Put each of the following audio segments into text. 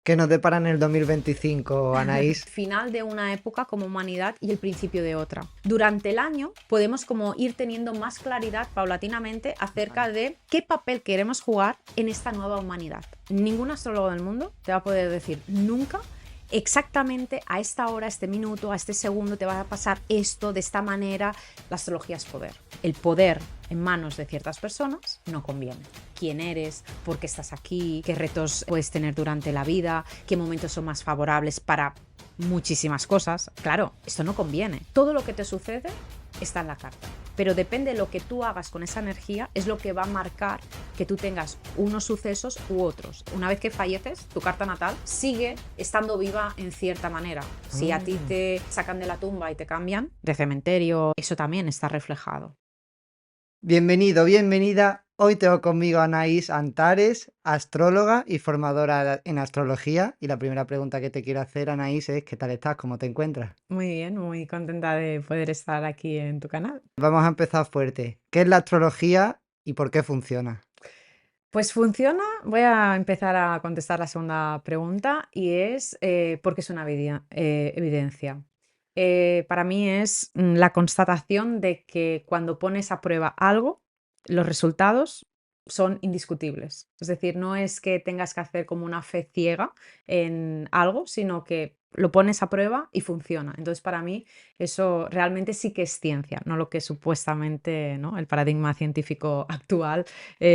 ¿Qué nos depara en el 2025, Anaís? Final de una época como humanidad y el principio de otra. Durante el año podemos como ir teniendo más claridad paulatinamente acerca de qué papel queremos jugar en esta nueva humanidad. Ningún astrólogo del mundo te va a poder decir nunca exactamente a esta hora, a este minuto, a este segundo te va a pasar esto de esta manera. La astrología es poder. El poder en manos de ciertas personas no conviene. Quién eres, por qué estás aquí, qué retos puedes tener durante la vida, qué momentos son más favorables para muchísimas cosas. Claro, esto no conviene. Todo lo que te sucede está en la carta. Pero depende de lo que tú hagas con esa energía, es lo que va a marcar que tú tengas unos sucesos u otros. Una vez que falleces, tu carta natal sigue estando viva en cierta manera. Si a ti te sacan de la tumba y te cambian de cementerio, eso también está reflejado. Bienvenido, bienvenida. Hoy tengo conmigo a Anaís Antares, astróloga y formadora en astrología. Y la primera pregunta que te quiero hacer, Anaís, es ¿qué tal estás? ¿Cómo te encuentras? Muy bien, muy contenta de poder estar aquí en tu canal. Vamos a empezar fuerte. ¿Qué es la astrología y por qué funciona? Pues funciona, voy a empezar a contestar la segunda pregunta y es porque es una evidencia. Para mí es la constatación de que cuando pones a prueba algo, los resultados son indiscutibles. Es decir, no es que tengas que hacer como una fe ciega en algo, sino que lo pones a prueba y funciona. Entonces, para mí, eso realmente sí que es ciencia, no lo que supuestamente, ¿no?, el paradigma científico actual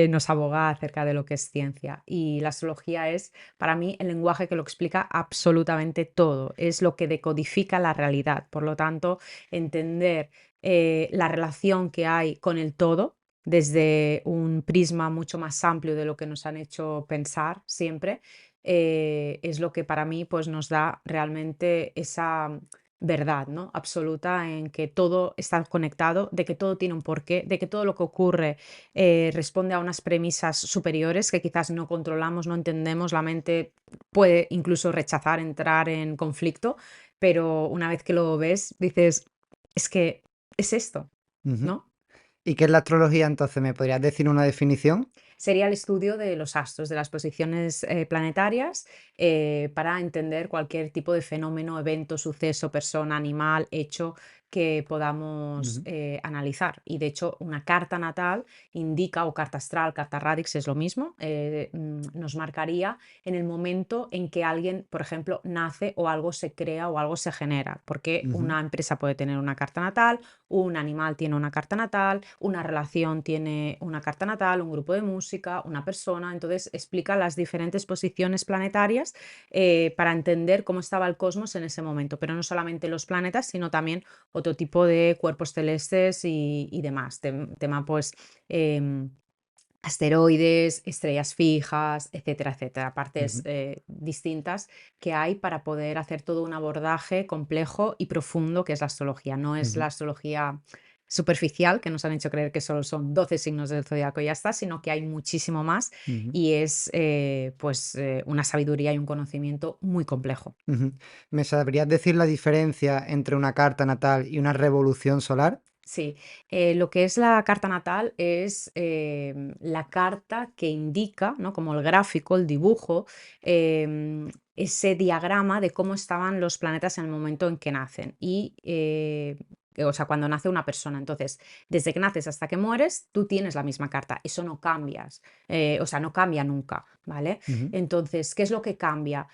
nos aboga acerca de lo que es ciencia. Y la astrología es, para mí, el lenguaje que lo explica absolutamente todo. Es lo que decodifica la realidad. Por lo tanto, entender la relación que hay con el todo desde un prisma mucho más amplio de lo que nos han hecho pensar siempre, es lo que para mí pues, nos da realmente esa verdad, ¿no?, absoluta en que todo está conectado, de que todo tiene un porqué, de que todo lo que ocurre responde a unas premisas superiores que quizás no controlamos, no entendemos, la mente puede incluso rechazar, entrar en conflicto, pero una vez que lo ves, dices, es que es esto, Ujú. ¿no? ¿Y qué es la astrología entonces? ¿Me podrías decir una definición? Sería el estudio de los astros, de las posiciones planetarias, para entender cualquier tipo de fenómeno, evento, suceso, persona, animal, hecho que podamos Ujú. analizar. Y de hecho, una carta natal indica, o carta astral, carta radix, es lo mismo, nos marcaría en el momento en que alguien, por ejemplo, nace o algo se crea o algo se genera. Porque Ujú. una empresa puede tener una carta natal, un animal tiene una carta natal, una relación tiene una carta natal, un grupo de música, una persona. Entonces explica las diferentes posiciones planetarias para entender cómo estaba el cosmos en ese momento, pero no solamente los planetas, sino también otro tipo de cuerpos celestes y demás. Tema pues em, asteroides, estrellas fijas, etcétera, etcétera, partes Ujú. distintas que hay para poder hacer todo un abordaje complejo y profundo que es la astrología. No es la Ujú. astrología superficial que nos han hecho creer que solo son 12 signos del zodiaco y ya está, sino que hay muchísimo más Ujú. y es una sabiduría y un conocimiento muy complejo. Ujú. ¿Me sabrías decir la diferencia entre una carta natal y una revolución solar? Sí, lo que es la carta natal es la carta que indica, ¿no?, como el gráfico, el dibujo, ese diagrama de cómo estaban los planetas en el momento en que nacen. O sea, cuando nace una persona. Entonces, desde que naces hasta que mueres, tú tienes la misma carta. Eso no cambias. O sea, no cambia nunca, ¿vale? Ujú. Entonces, ¿qué es lo que cambia?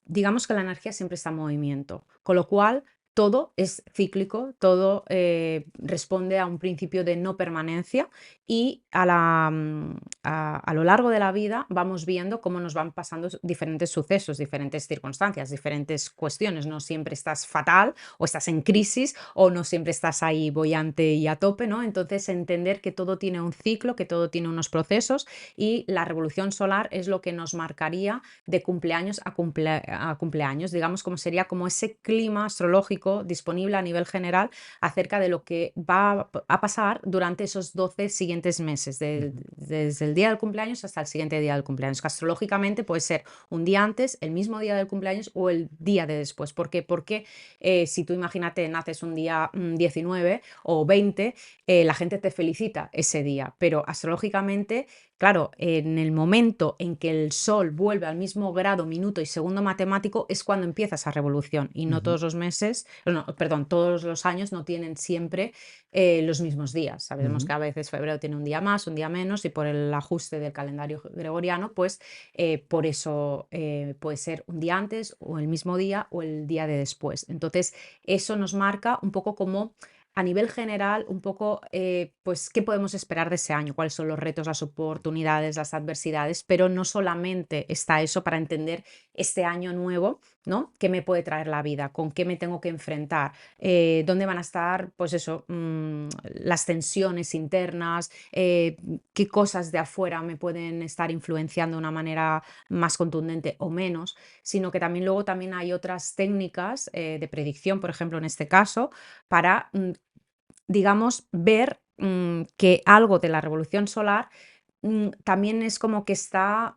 Digamos que la energía siempre está en movimiento, con lo cual todo es cíclico, todo responde a un principio de no permanencia y a lo largo de la vida vamos viendo cómo nos van pasando diferentes sucesos, diferentes circunstancias, diferentes cuestiones. No siempre estás fatal o estás en crisis o no siempre estás ahí boyante y a tope, ¿no? Entonces entender que todo tiene un ciclo, que todo tiene unos procesos y la revolución solar es lo que nos marcaría de cumpleaños a cumpleaños, digamos, como sería como ese clima astrológico disponible a nivel general acerca de lo que va a pasar durante esos 12 siguientes meses, Ujú. desde el día del cumpleaños hasta el siguiente día del cumpleaños, que astrológicamente puede ser un día antes, el mismo día del cumpleaños o el día de después. ¿Por qué? Porque si tú imagínate, naces un día 19 o 20, la gente te felicita ese día, pero astrológicamente claro, en el momento en que el Sol vuelve al mismo grado, minuto y segundo matemático es cuando empieza esa revolución y no Ujú, todos los meses, no, perdón, todos los años no tienen siempre los mismos días. Sabemos ujú. que a veces febrero tiene un día más, un día menos y por el ajuste del calendario gregoriano, pues por eso puede ser un día antes o el mismo día o el día de después. Entonces, eso nos marca un poco como a nivel general, un poco, pues, qué podemos esperar de ese año, cuáles son los retos, las oportunidades, las adversidades, pero no solamente está eso para entender este año nuevo, ¿no? ¿Qué me puede traer la vida? ¿Con qué me tengo que enfrentar? ¿Dónde van a estar, pues eso, las tensiones internas? ¿Qué cosas de afuera me pueden estar influenciando de una manera más contundente o menos? Sino que también luego también hay otras técnicas de predicción, por ejemplo, en este caso, para digamos, ver, que algo de la revolución solar, también es como que está,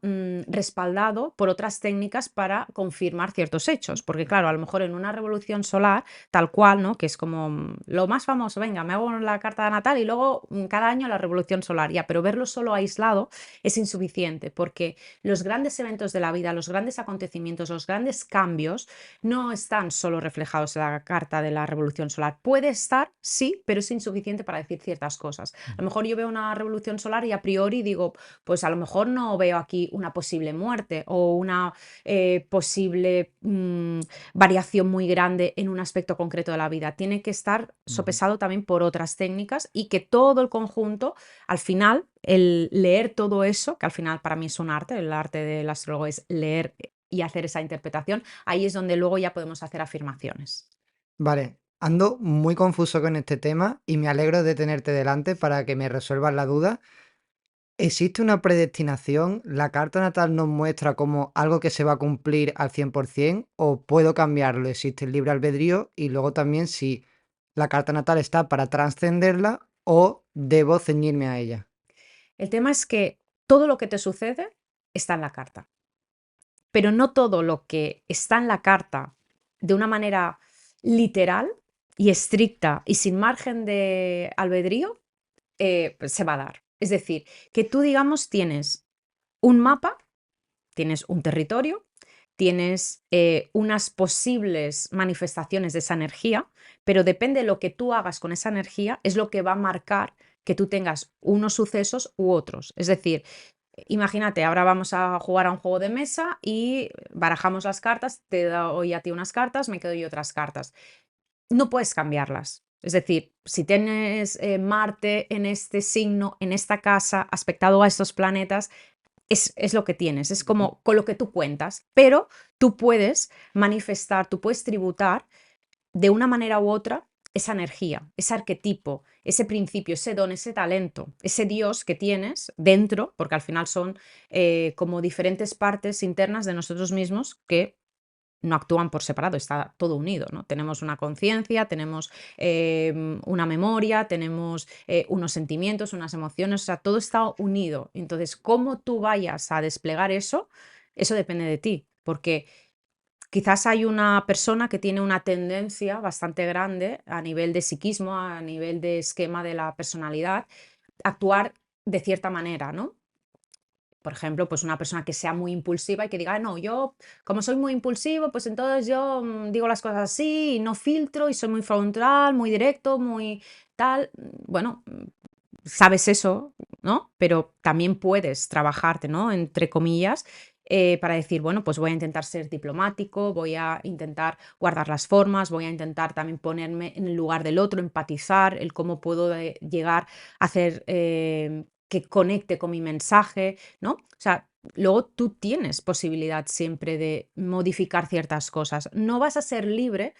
respaldado por otras técnicas para confirmar ciertos hechos. Porque, claro, a lo mejor en una revolución solar, tal cual, ¿no? Que es como, lo más famoso, venga, me hago la carta natal y luego, cada año la revolución solar, ya, pero verlo solo aislado es insuficiente, porque los grandes eventos de la vida, los grandes acontecimientos, los grandes cambios no están solo reflejados en la carta de la revolución solar. Puede estar, sí, pero es insuficiente para decir ciertas cosas. A lo mejor yo veo una revolución solar y a priori digo, pues a lo mejor no veo aquí una posible muerte o una posible variación muy grande en un aspecto concreto de la vida. Tiene que estar Ujú. sopesado también por otras técnicas y que todo el conjunto, al final, el leer todo eso, que al final para mí es un arte, el arte del astrólogo es leer y hacer esa interpretación, ahí es donde luego ya podemos hacer afirmaciones. Vale, ando muy confuso con este tema y me alegro de tenerte delante para que me resuelvas la duda. ¿Existe una predestinación? ¿La carta natal nos muestra como algo que se va a cumplir al 100% o puedo cambiarlo? ¿Existe el libre albedrío? Y luego también si la carta natal está para trascenderla o debo ceñirme a ella. El tema es que todo lo que te sucede está en la carta, pero no todo lo que está en la carta de una manera literal y estricta y sin margen de albedrío pues se va a dar. Es decir, que tú, digamos, tienes un mapa, tienes un territorio, tienes unas posibles manifestaciones de esa energía, pero depende de lo que tú hagas con esa energía, es lo que va a marcar que tú tengas unos sucesos u otros. Es decir, imagínate, ahora vamos a jugar a un juego de mesa y barajamos las cartas, te doy a ti unas cartas, me quedo yo otras cartas. No puedes cambiarlas. Es decir, si tienes Marte en este signo, en esta casa, aspectado a estos planetas, es lo que tienes, es Ujú. como con lo que tú cuentas, pero tú puedes manifestar, tú puedes tributar de una manera u otra esa energía, ese arquetipo, ese principio, ese don, ese talento, ese Dios que tienes dentro, porque al final son como diferentes partes internas de nosotros mismos que no actúan por separado, está todo unido, ¿no? Tenemos una conciencia, tenemos una memoria, tenemos unos sentimientos, unas emociones, o sea, todo está unido. Entonces, cómo tú vayas a desplegar eso, eso depende de ti, porque quizás hay una persona que tiene una tendencia bastante grande a nivel de psiquismo, a nivel de esquema de la personalidad, a actuar de cierta manera, ¿no? Por ejemplo, pues una persona que sea muy impulsiva y que diga: "Ah, no, yo como soy muy impulsivo, pues entonces yo digo las cosas así y no filtro y soy muy frontal, muy directo, muy tal". Bueno, sabes eso, ¿no? Pero también puedes trabajarte, ¿no? Entre comillas, para decir, bueno, pues voy a intentar ser diplomático, voy a intentar guardar las formas, voy a intentar también ponerme en el lugar del otro, empatizar, el cómo puedo llegar a hacer que conecte con mi mensaje, ¿no? O sea, luego tú tienes posibilidad siempre de modificar ciertas cosas. No vas a ser libre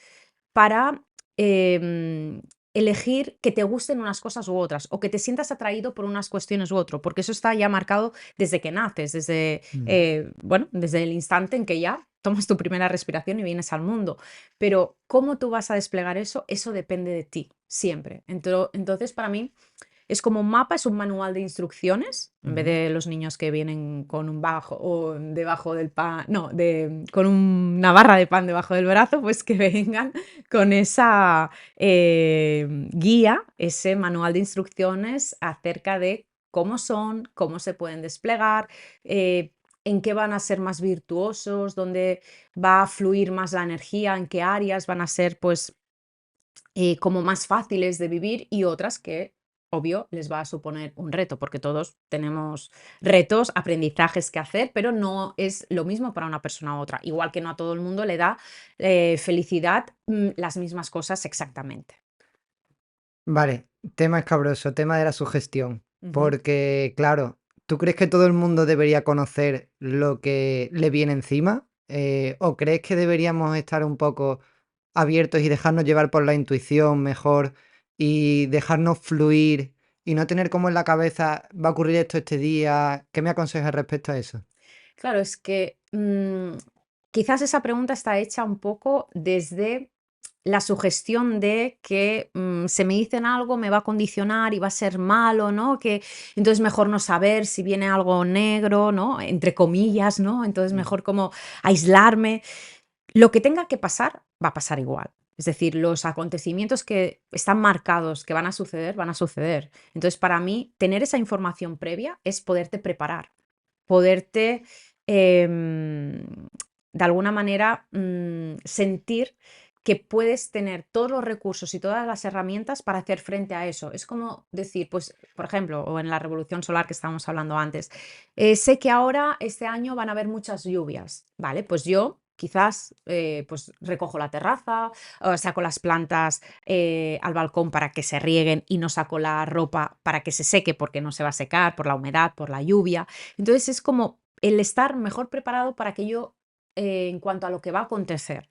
para em, elegir que te gusten unas cosas u otras o que te sientas atraído por unas cuestiones u otro, porque eso está ya marcado desde que naces, desde, Mm. bueno, desde el instante en que ya tomas tu primera respiración y vienes al mundo. Pero cómo tú vas a desplegar eso, eso depende de ti, siempre. Entonces, para mí, es como un mapa, es un manual de instrucciones, en vez Ujú. de los niños que vienen con un bajo o debajo del pan, no, con una barra de pan debajo del brazo, pues que vengan con esa guía, ese manual de instrucciones acerca de cómo son, cómo se pueden desplegar, eh, en qué van a ser más virtuosos, dónde va a fluir más la energía, en qué áreas van a ser pues como más fáciles de vivir y otras que, obvio, les va a suponer un reto, porque todos tenemos retos, aprendizajes que hacer, pero no es lo mismo para una persona u otra. Igual que no a todo el mundo le da felicidad las mismas cosas exactamente. Vale, tema escabroso, tema de la sugestión. Ujú. Porque, claro, ¿tú crees que todo el mundo debería conocer lo que le viene encima? ¿O crees que deberíamos estar un poco abiertos y dejarnos llevar por la intuición mejor y dejarnos fluir y no tener como en la cabeza, va a ocurrir esto este día? ¿Qué me aconsejas respecto a eso? Claro, es que quizás esa pregunta está hecha un poco desde la sugestión de que se me dicen algo, me va a condicionar y va a ser malo, ¿no? Que entonces mejor no saber si viene algo negro, ¿no? Entre comillas, ¿no? Entonces Ujú. mejor como aislarme. Lo que tenga que pasar, va a pasar igual. Es decir, los acontecimientos que están marcados, que van a suceder, van a suceder. Entonces, para mí, tener esa información previa es poderte preparar, poderte, em, de alguna manera, sentir que puedes tener todos los recursos y todas las herramientas para hacer frente a eso. Es como decir, pues, por ejemplo, o en la revolución solar que estábamos hablando antes, sé que ahora, este año, van a haber muchas lluvias, ¿vale? Pues yo quizás pues recojo la terraza, o saco las plantas al balcón para que se rieguen y no saco la ropa para que se seque porque no se va a secar por la humedad, por la lluvia. Entonces es como el estar mejor preparado para aquello en cuanto a lo que va a acontecer.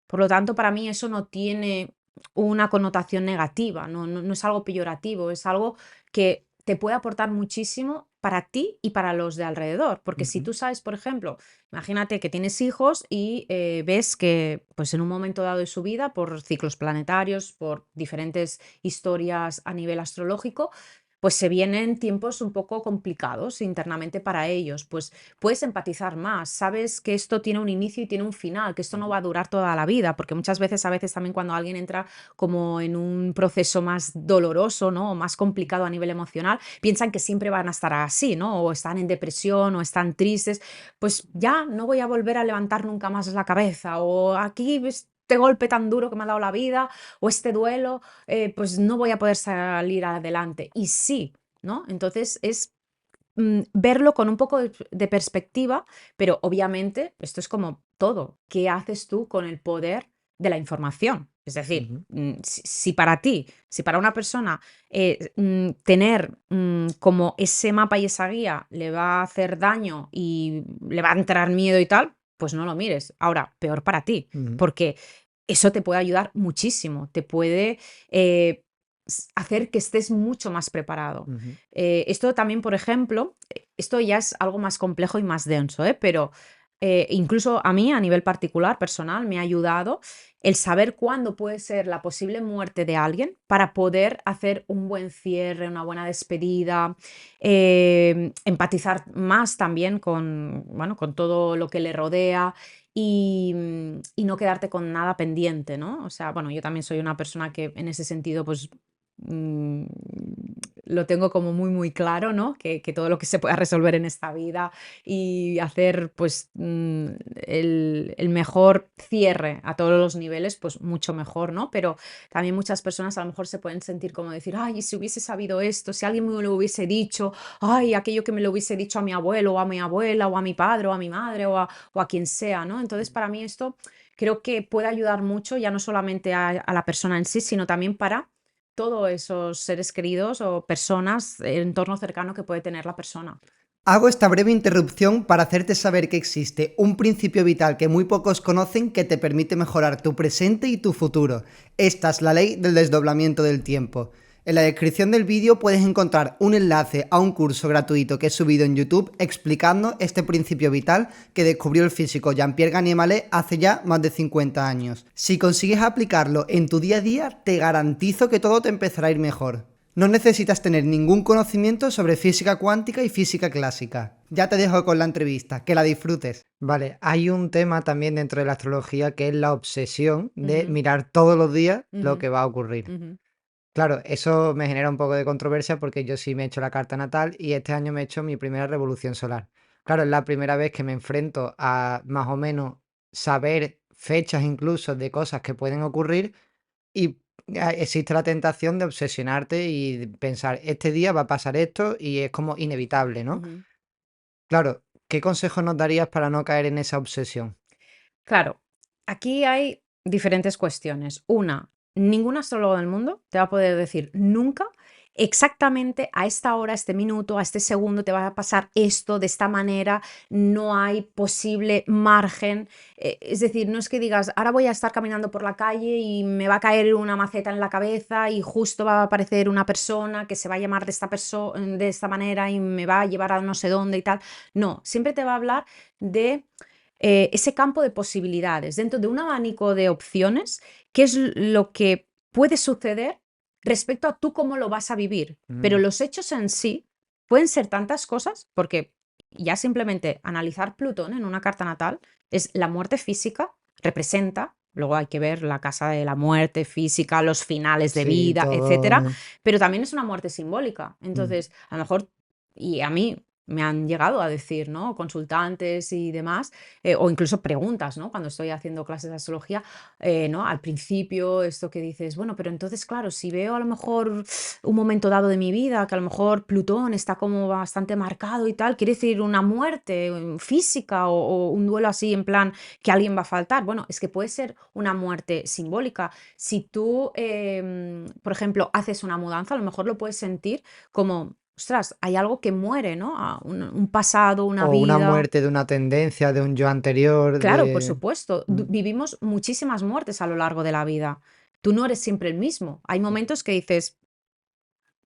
Por lo tanto, para mí eso no tiene una connotación negativa, no es algo peyorativo, es algo que te puede aportar muchísimo para ti y para los de alrededor. Porque si Ujú. tú sabes, por ejemplo, imagínate que tienes hijos y ves que pues en un momento dado de su vida, por ciclos planetarios, por diferentes historias a nivel astrológico, pues se vienen tiempos un poco complicados internamente para ellos. Pues puedes empatizar más, sabes que esto tiene un inicio y tiene un final, que esto no Ujú. va a durar toda la vida, porque muchas veces, a veces también cuando alguien entra como en un proceso más doloroso, ¿no? O más complicado a nivel emocional, piensan que siempre van a estar así, ¿no? O están en depresión o están tristes, pues ya no voy a volver a levantar nunca más la cabeza, o aquí este golpe tan duro que me ha dado la vida, o este duelo, pues no voy a poder salir adelante. Y sí, ¿no? Entonces es verlo con un poco de perspectiva, pero obviamente esto es como todo. ¿Qué haces tú con el poder de la información? Es decir, Ujú. si para ti, si para una persona tener como ese mapa y esa guía le va a hacer daño y le va a entrar miedo y tal, pues no lo mires. Ahora, peor para ti, Ujú. porque eso te puede ayudar muchísimo, te puede hacer que estés mucho más preparado. Ujú. Esto también, por ejemplo, esto ya es algo más complejo y más denso, ¿eh? Pero incluso a mí, a nivel particular, personal, me ha ayudado el saber cuándo puede ser la posible muerte de alguien para poder hacer un buen cierre, una buena despedida, empatizar más también con, bueno, con todo lo que le rodea y no quedarte con nada pendiente, ¿no? O sea, bueno, yo también soy una persona que en ese sentido, pues mm, lo tengo como muy, muy claro, ¿no? Que todo lo que se pueda resolver en esta vida y hacer, pues, el mejor cierre a todos los niveles, pues mucho mejor, ¿no? Pero también muchas personas a lo mejor se pueden sentir como decir, ay, y si hubiese sabido esto, si alguien me lo hubiese dicho, ay, aquello que me lo hubiese dicho a mi abuelo o a mi abuela o a mi padre o a mi madre o a quien sea, ¿no? Entonces, para mí esto creo que puede ayudar mucho, ya no solamente a la persona en sí, sino también para todos esos seres queridos o personas, entorno cercano que puede tener la persona. Hago esta breve interrupción para hacerte saber que existe un principio vital que muy pocos conocen que te permite mejorar tu presente y tu futuro. Esta es la ley del desdoblamiento del tiempo. En la descripción del vídeo puedes encontrar un enlace a un curso gratuito que he subido en YouTube explicando este principio vital que descubrió el físico Jean-Pierre Gagné-Mallet hace ya más de 50 años. Si consigues aplicarlo en tu día a día, te garantizo que todo te empezará a ir mejor. No necesitas tener ningún conocimiento sobre física cuántica y física clásica. Ya te dejo con la entrevista, que la disfrutes. Vale, hay un tema también dentro de la astrología que es la obsesión de Ujú, mirar todos los días lo ujú, que va a ocurrir. ujú. Claro, eso me genera un poco de controversia porque yo sí me he hecho la carta natal y este año me he hecho mi primera revolución solar. Claro, es la primera vez que me enfrento a más o menos saber fechas incluso de cosas que pueden ocurrir y existe la tentación de obsesionarte y de pensar, este día va a pasar esto y es como inevitable, ¿no? Ujú. Claro, ¿qué consejos nos darías para no caer en esa obsesión? Claro, aquí hay diferentes cuestiones. Una, ningún astrólogo del mundo te va a poder decir nunca exactamente a esta hora, a este minuto, a este segundo te va a pasar esto de esta manera, no hay posible margen. Es decir, no es que digas, ahora voy a estar caminando por la calle y me va a caer una maceta en la cabeza y justo va a aparecer una persona que se va a llamar de de esta manera y me va a llevar a no sé dónde y tal. No, siempre te va a hablar de ese campo de posibilidades, dentro de un abanico de opciones, qué es lo que puede suceder respecto a tú cómo lo vas a vivir. Pero Mm, los hechos en sí pueden ser tantas cosas, porque ya simplemente analizar Plutón en una carta natal es la muerte física, representa, luego hay que ver la casa de la muerte física, los finales de sí, vida, todo. etcétera, pero también es una muerte simbólica. Mm, Entonces, a lo mejor, y a mí me han llegado a decir, ¿no? Consultantes y demás, o incluso preguntas, ¿no? Cuando estoy haciendo clases de astrología, ¿no? Al principio, esto que dices, bueno, pero entonces, claro, si veo a lo mejor un momento dado de mi vida, que a lo mejor Plutón está como bastante marcado y tal, quiere decir una muerte física o un duelo así en plan que alguien va a faltar. Bueno, es que puede ser una muerte simbólica. Si tú, por ejemplo, haces una mudanza, a lo mejor lo puedes sentir como, ostras, hay algo que muere, ¿no? Un pasado, una o una vida. muerte de una tendencia, de un yo anterior, Claro, por de... supuesto. Mm, Vivimos muchísimas muertes a lo largo de la vida. Tú no eres siempre el mismo. Hay momentos que dices,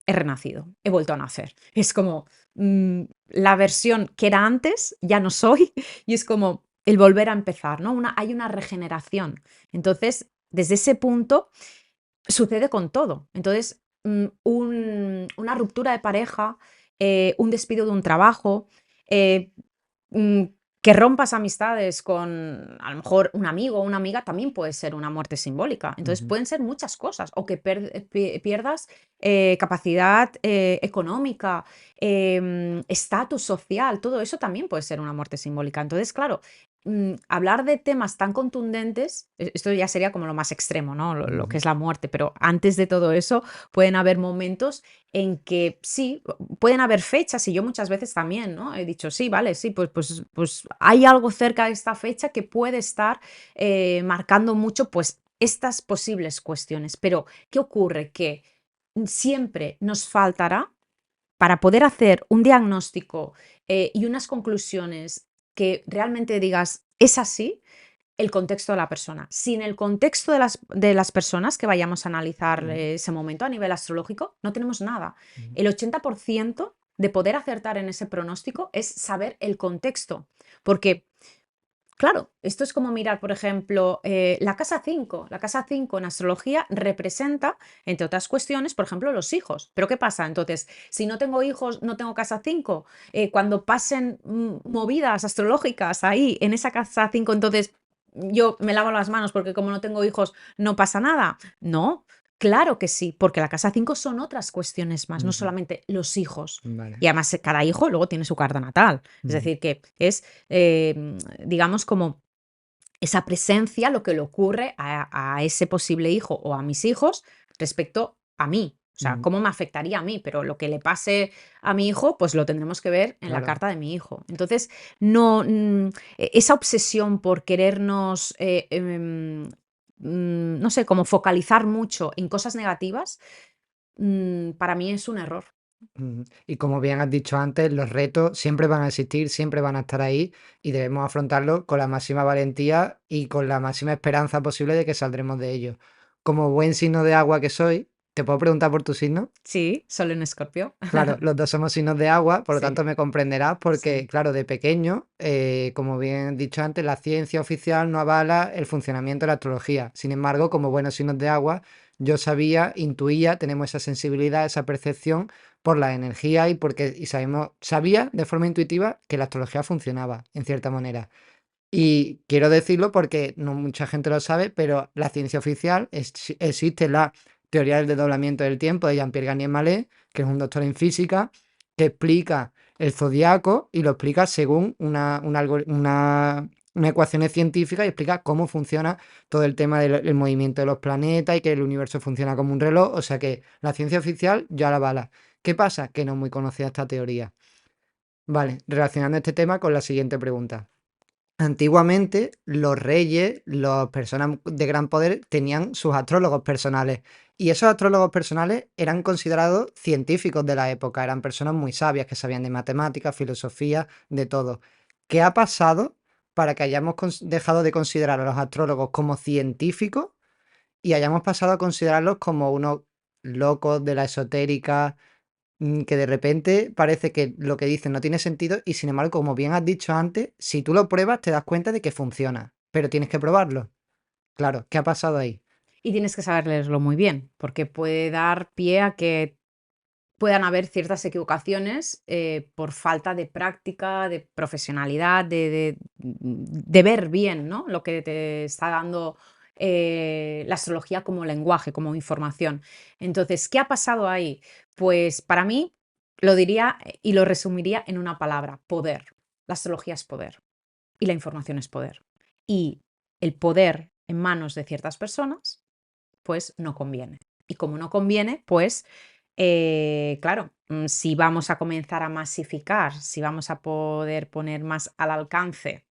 he renacido, he vuelto a nacer. Es como la versión que era antes, ya no soy, y es como el volver a empezar, ¿no? Hay una regeneración. Entonces, desde ese punto, sucede con todo. Entonces, una ruptura de pareja, un despido de un trabajo, eh, mm, que rompas amistades con a lo mejor un amigo o una amiga también puede ser una muerte simbólica. Entonces ujú. pueden ser muchas cosas. O que pierdas capacidad económica, estatus social, todo eso también puede ser una muerte simbólica. Entonces, claro, hablar de temas tan contundentes, esto ya sería como lo más extremo, ¿no? Lo que Ujú. es la muerte, pero antes de todo eso pueden haber momentos en que sí, pueden haber fechas y yo muchas veces también, ¿no? He dicho, sí, vale, sí, pues hay algo cerca de esta fecha que puede estar marcando mucho, pues, estas posibles cuestiones. Pero, ¿qué ocurre? Que siempre nos faltará para poder hacer un diagnóstico y unas conclusiones que realmente digas, es así, el contexto de la persona. Sin el contexto de las personas que vayamos a analizar Mm, ese momento a nivel astrológico, no tenemos nada. mm. El 80% de poder acertar en ese pronóstico es saber el contexto. Porque claro, esto es como mirar, por ejemplo, la casa 5. La casa 5 en astrología representa, entre otras cuestiones, por ejemplo, los hijos. Pero ¿qué pasa? Entonces, si no tengo hijos, no tengo casa 5. Cuando pasen movidas astrológicas ahí en esa casa 5, entonces yo me lavo las manos porque como no tengo hijos, no pasa nada. No, claro que sí, porque la casa 5 son otras cuestiones más, no Ujú. solamente los hijos. Vale. Y además cada hijo luego tiene su carta natal. Es Ujú. decir, que es digamos, como esa presencia, lo que le ocurre a ese posible hijo o a mis hijos respecto a mí. O sea, Ujú. cómo me afectaría a mí, pero lo que le pase a mi hijo, pues lo tendremos que ver en la Claro. carta de mi hijo. Entonces, no, esa obsesión por querernos, no sé, como focalizar mucho en cosas negativas, para mí es un error. Ujú. Y como bien has dicho antes, los retos siempre van a existir, siempre van a estar ahí y debemos afrontarlos con la máxima valentía y con la máxima esperanza posible de que saldremos de ello. Como buen signo de agua que soy, ¿te puedo preguntar por tu signo? Sí, solo en Escorpio. Claro, los dos somos signos de agua, por lo Sí, tanto me comprenderás porque, sí. claro, de pequeño, como bien he dicho antes, la ciencia oficial no avala el funcionamiento de la astrología. Sin embargo, como buenos signos de agua, yo sabía, intuía, tenemos esa sensibilidad, esa percepción por la energía y porque sabía de forma intuitiva que la astrología funcionaba, en cierta manera. Y quiero decirlo porque no mucha gente lo sabe, pero la ciencia oficial existe la Teoría del desdoblamiento del tiempo de Jean-Pierre Garnier-Mallet, que es un doctor en física, que explica el zodiaco y lo explica según una ecuaciones científicas y explica cómo funciona todo el tema del movimiento de los planetas y que el universo funciona como un reloj. O sea que la ciencia oficial ya la avala. ¿Qué pasa? Que no es muy conocida esta teoría. Vale, relacionando este tema con la siguiente pregunta. Antiguamente, los reyes, las personas de gran poder, tenían sus astrólogos personales. Y esos astrólogos personales eran considerados científicos de la época. Eran personas muy sabias que sabían de matemáticas, filosofía, de todo. ¿Qué ha pasado para que hayamos dejado de considerar a los astrólogos como científicos y hayamos pasado a considerarlos como unos locos de la esotérica? Que de repente parece que lo que dicen no tiene sentido y sin embargo, como bien has dicho antes, si tú lo pruebas te das cuenta de que funciona, pero tienes que probarlo. Claro, ¿qué ha pasado ahí? Y tienes que saber leerlo muy bien, porque puede dar pie a que puedan haber ciertas equivocaciones por falta de práctica, de profesionalidad, de ver bien, ¿no? Lo que te está dando la astrología como lenguaje, como información. Entonces, ¿qué ha pasado ahí? Pues para mí lo diría y lo resumiría en una palabra: poder. La astrología es poder y la información es poder. Y el poder en manos de ciertas personas pues no conviene. Y como no conviene, pues claro, si vamos a comenzar a masificar, si vamos a poder poner más al alcance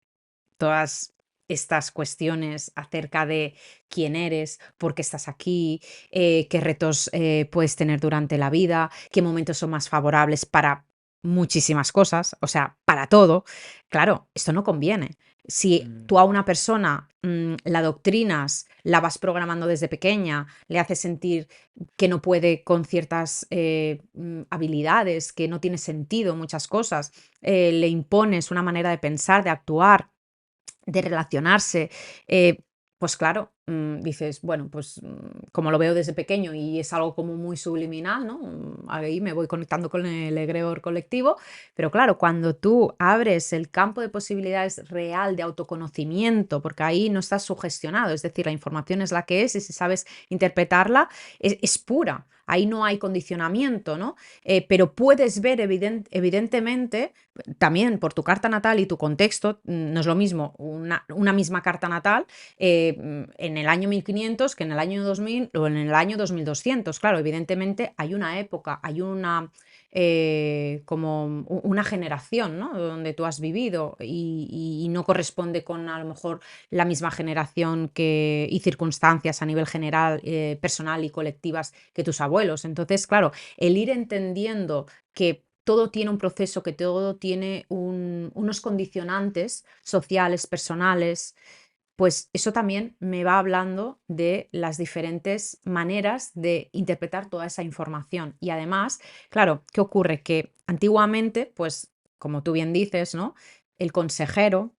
todas estas cuestiones acerca de quién eres, por qué estás aquí, qué retos puedes tener durante la vida, qué momentos son más favorables para muchísimas cosas, o sea, para todo. Claro, esto no conviene. Si Mm, tú a una persona la doctrinas, la vas programando desde pequeña, le haces sentir que no puede con ciertas habilidades, que no tiene sentido muchas cosas, le impones una manera de pensar, de actuar, de relacionarse, pues claro, dices, bueno, pues como lo veo desde pequeño y es algo como muy subliminal, ¿no? Ahí me voy conectando con el egregor colectivo, pero claro, cuando tú abres el campo de posibilidades real de autoconocimiento, porque ahí no estás sugestionado, es decir, la información es la que es y si sabes interpretarla, es pura. Ahí no hay condicionamiento, ¿no? Pero puedes ver evidentemente también por tu carta natal y tu contexto, no es lo mismo una misma carta natal en el año 1500 que en el año 2000 o en el año 2200. Claro, evidentemente hay una época, hay una como una generación, ¿no? Donde tú has vivido y no corresponde con a lo mejor la misma generación y circunstancias a nivel general, personal y colectivas que tus abuelos. Entonces, claro, el ir entendiendo que todo tiene un proceso, que todo tiene unos condicionantes sociales, personales, pues eso también me va hablando de las diferentes maneras de interpretar toda esa información. Y además, claro, ¿qué ocurre? Que antiguamente, pues como tú bien dices, ¿no? El consejero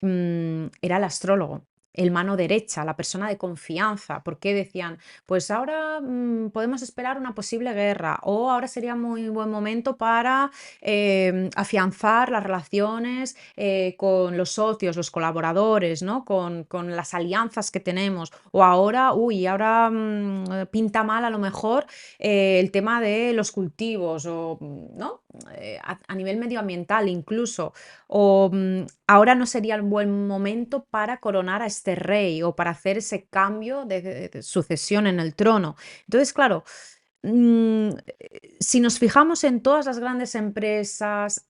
era el astrólogo, el mano derecha, la persona de confianza. Porque decían, pues ahora podemos esperar una posible guerra o ahora sería muy buen momento para afianzar las relaciones con los socios, los colaboradores, ¿no? Con las alianzas que tenemos. O ahora, uy, ahora pinta mal a lo mejor el tema de los cultivos o, ¿no? A nivel medioambiental incluso. O ahora no sería el buen momento para coronar a este rey o para hacer ese cambio de sucesión en el trono. Entonces, claro, si nos fijamos en todas las grandes empresas,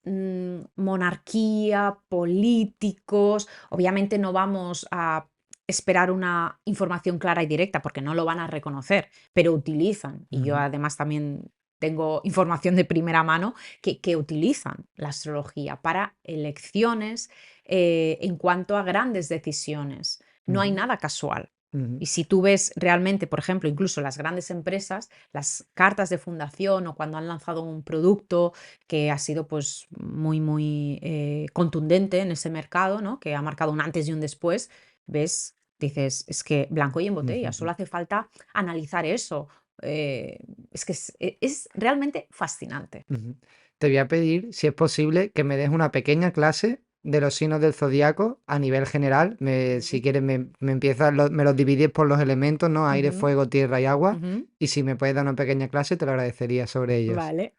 monarquía, políticos, obviamente no vamos a esperar una información clara y directa porque no lo van a reconocer, pero utilizan, y yo ujú, además también tengo información de primera mano, que utilizan la astrología para elecciones en cuanto a grandes decisiones. No hay ujú, nada casual. ujú, Y si tú ves realmente, por ejemplo, incluso las grandes empresas, las cartas de fundación o cuando han lanzado un producto que ha sido pues muy contundente en ese mercado, ¿no? Que ha marcado un antes y un después, ves, dices, es que blanco y en botella, ujú, solo hace falta analizar eso. Eh, es que es realmente fascinante. ujú. Te voy a pedir, si es posible, que me des una pequeña clase de los signos del zodiaco a nivel general. Si Ujú, quieres, me empiezas, me los divides por los elementos, ¿no? Aire, ujú, fuego, tierra y agua. ujú. Y si me puedes dar una pequeña clase, te lo agradecería sobre ellos. Vale.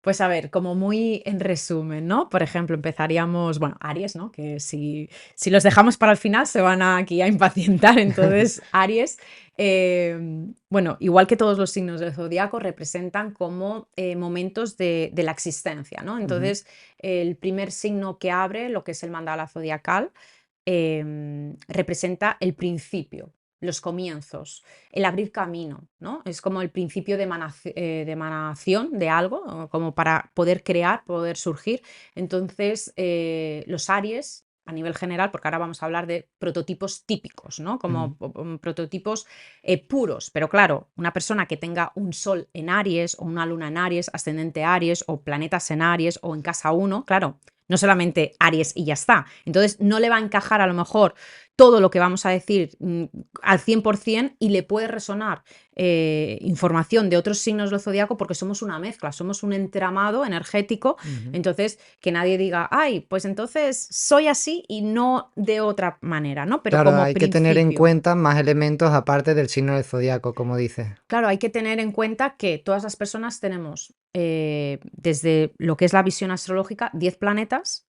Pues a ver, como muy en resumen, ¿no? Por ejemplo, empezaríamos, bueno, Aries, ¿no? Que si los dejamos para el final se van aquí a impacientar. Entonces, Aries, bueno, igual que todos los signos del zodiaco, representan como momentos de la existencia, ¿no? Ujú, Entonces, el primer signo que abre lo que es el mandala zodiacal representa el principio, los comienzos, el abrir camino, ¿no? Es como el principio de emanación de algo, o como para poder crear, poder surgir. Entonces, los Aries, a nivel general, porque ahora vamos a hablar de prototipos típicos, ¿no? ujú. Como prototipos puros. Pero claro, una persona que tenga un sol en Aries o una luna en Aries, ascendente Aries o planetas en Aries o en casa uno, claro, no solamente Aries y ya está. Entonces, no le va a encajar a lo mejor todo lo que vamos a decir al 100% y le puede resonar información de otros signos del zodiaco porque somos una mezcla, somos un entramado energético. Ujú. Entonces, que nadie diga, ay, pues entonces soy así y no de otra manera, ¿no? Pero Claro, como hay que tener en principio. cuenta más elementos aparte del signo del zodiaco, como dices. Claro, hay que tener en cuenta que todas las personas tenemos, desde lo que es la visión astrológica, 10 planetas,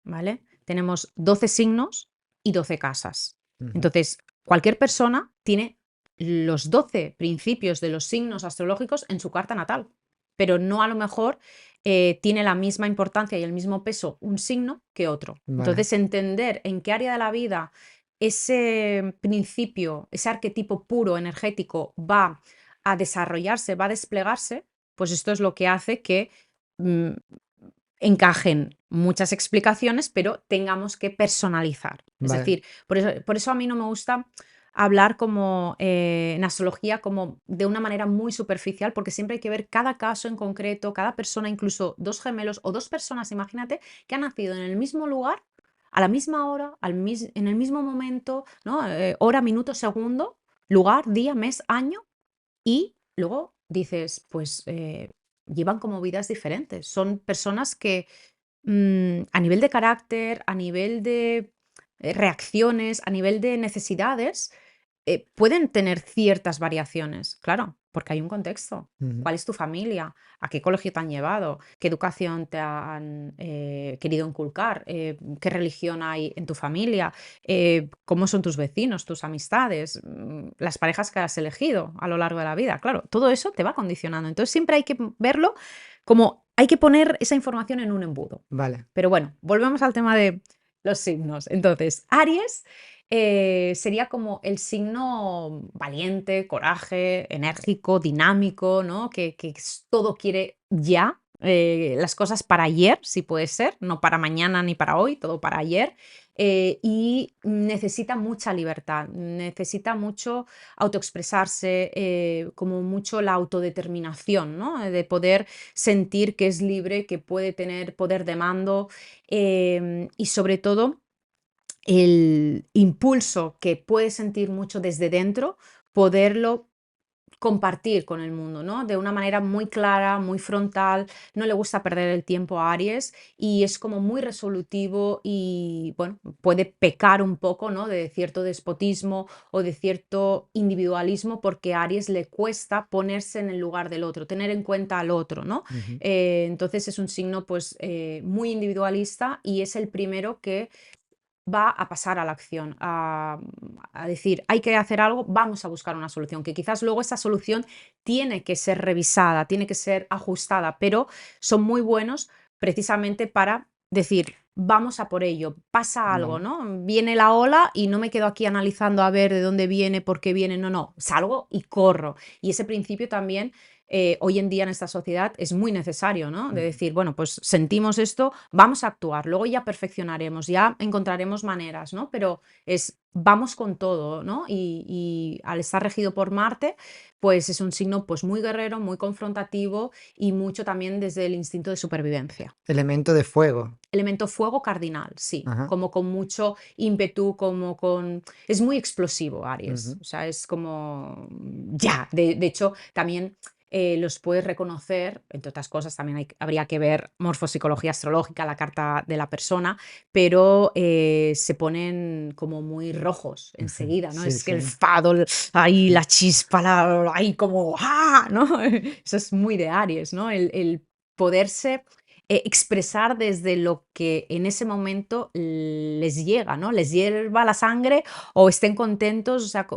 ¿vale? Tenemos 12 signos y 12 casas. Ujú. Entonces, cualquier persona tiene los 12 principios de los signos astrológicos en su carta natal, pero no a lo mejor tiene la misma importancia y el mismo peso un signo que otro. Vale, Entonces, entender en qué área de la vida ese principio, ese arquetipo puro energético va a desarrollarse, va a desplegarse, pues esto es lo que hace que mm, encajen muchas explicaciones, pero tengamos que personalizar. Es vale. decir, por eso a mí no me gusta hablar como en astrología como de una manera muy superficial, porque siempre hay que ver cada caso en concreto, cada persona, incluso dos gemelos o dos personas, imagínate, que han nacido en el mismo lugar, a la misma hora, en el mismo momento, ¿no? Hora, minuto, segundo, lugar, día, mes, año, y luego dices, pues llevan como vidas diferentes. Son personas que a nivel de carácter, a nivel de reacciones, a nivel de necesidades, pueden tener ciertas variaciones, claro, porque hay un contexto. Ujú. ¿Cuál es tu familia? ¿A qué colegio te han llevado? ¿Qué educación te han querido inculcar? ¿Qué religión hay en tu familia? ¿Cómo son tus vecinos, tus amistades? Las parejas que has elegido a lo largo de la vida. Claro, todo eso te va condicionando. Entonces siempre hay que verlo como hay que poner esa información en un embudo. Vale. Pero bueno, volvemos al tema de los signos. Entonces, Aries sería como el signo valiente, coraje, enérgico, dinámico, ¿no? Que todo quiere ya, las cosas para ayer, si puede ser, no para mañana ni para hoy, todo para ayer. Y necesita mucha libertad, necesita mucho autoexpresarse, como mucho la autodeterminación, ¿no? De poder sentir que es libre, que puede tener poder de mando y sobre todo el impulso que puede sentir mucho desde dentro, poderlo compartir con el mundo, ¿no? De una manera muy clara, muy frontal, no le gusta perder el tiempo a Aries y es como muy resolutivo y, bueno, puede pecar un poco, ¿no? De cierto despotismo o de cierto individualismo porque a Aries le cuesta ponerse en el lugar del otro, tener en cuenta al otro, ¿no? Ujú. Entonces es un signo pues muy individualista y es el primero que va a pasar a la acción, a decir, hay que hacer algo, vamos a buscar una solución, que quizás luego esa solución tiene que ser revisada, tiene que ser ajustada, pero son muy buenos precisamente para decir, vamos a por ello, pasa algo, Vale. ¿no? Viene la ola y no me quedo aquí analizando a ver de dónde viene, por qué viene, no, no, salgo y corro. Y ese principio también hoy en día en esta sociedad es muy necesario, ¿no? De Ujú. decir, bueno, pues sentimos esto, vamos a actuar, luego ya perfeccionaremos, ya encontraremos maneras, ¿no? Pero es vamos con todo, ¿no? Y al estar regido por Marte, pues es un signo pues muy guerrero, muy confrontativo y mucho también desde el instinto de supervivencia. Elemento de fuego. Elemento fuego cardinal, sí, Ajá. como con mucho ímpetu, como con... Es muy explosivo Aries, Ujú. o sea, es como... Ya, de hecho, también los puedes reconocer, entre otras cosas, también habría que ver morfopsicología astrológica, la carta de la persona, pero se ponen como muy rojos enseguida, ¿no? Sí, Es que el sí. fado, ahí la chispa, ahí como, ¡ah! ¿no? Eso es muy de Aries, ¿no? El poderse expresar desde lo que en ese momento les llega, ¿no? Les hierva la sangre o estén contentos, o sea,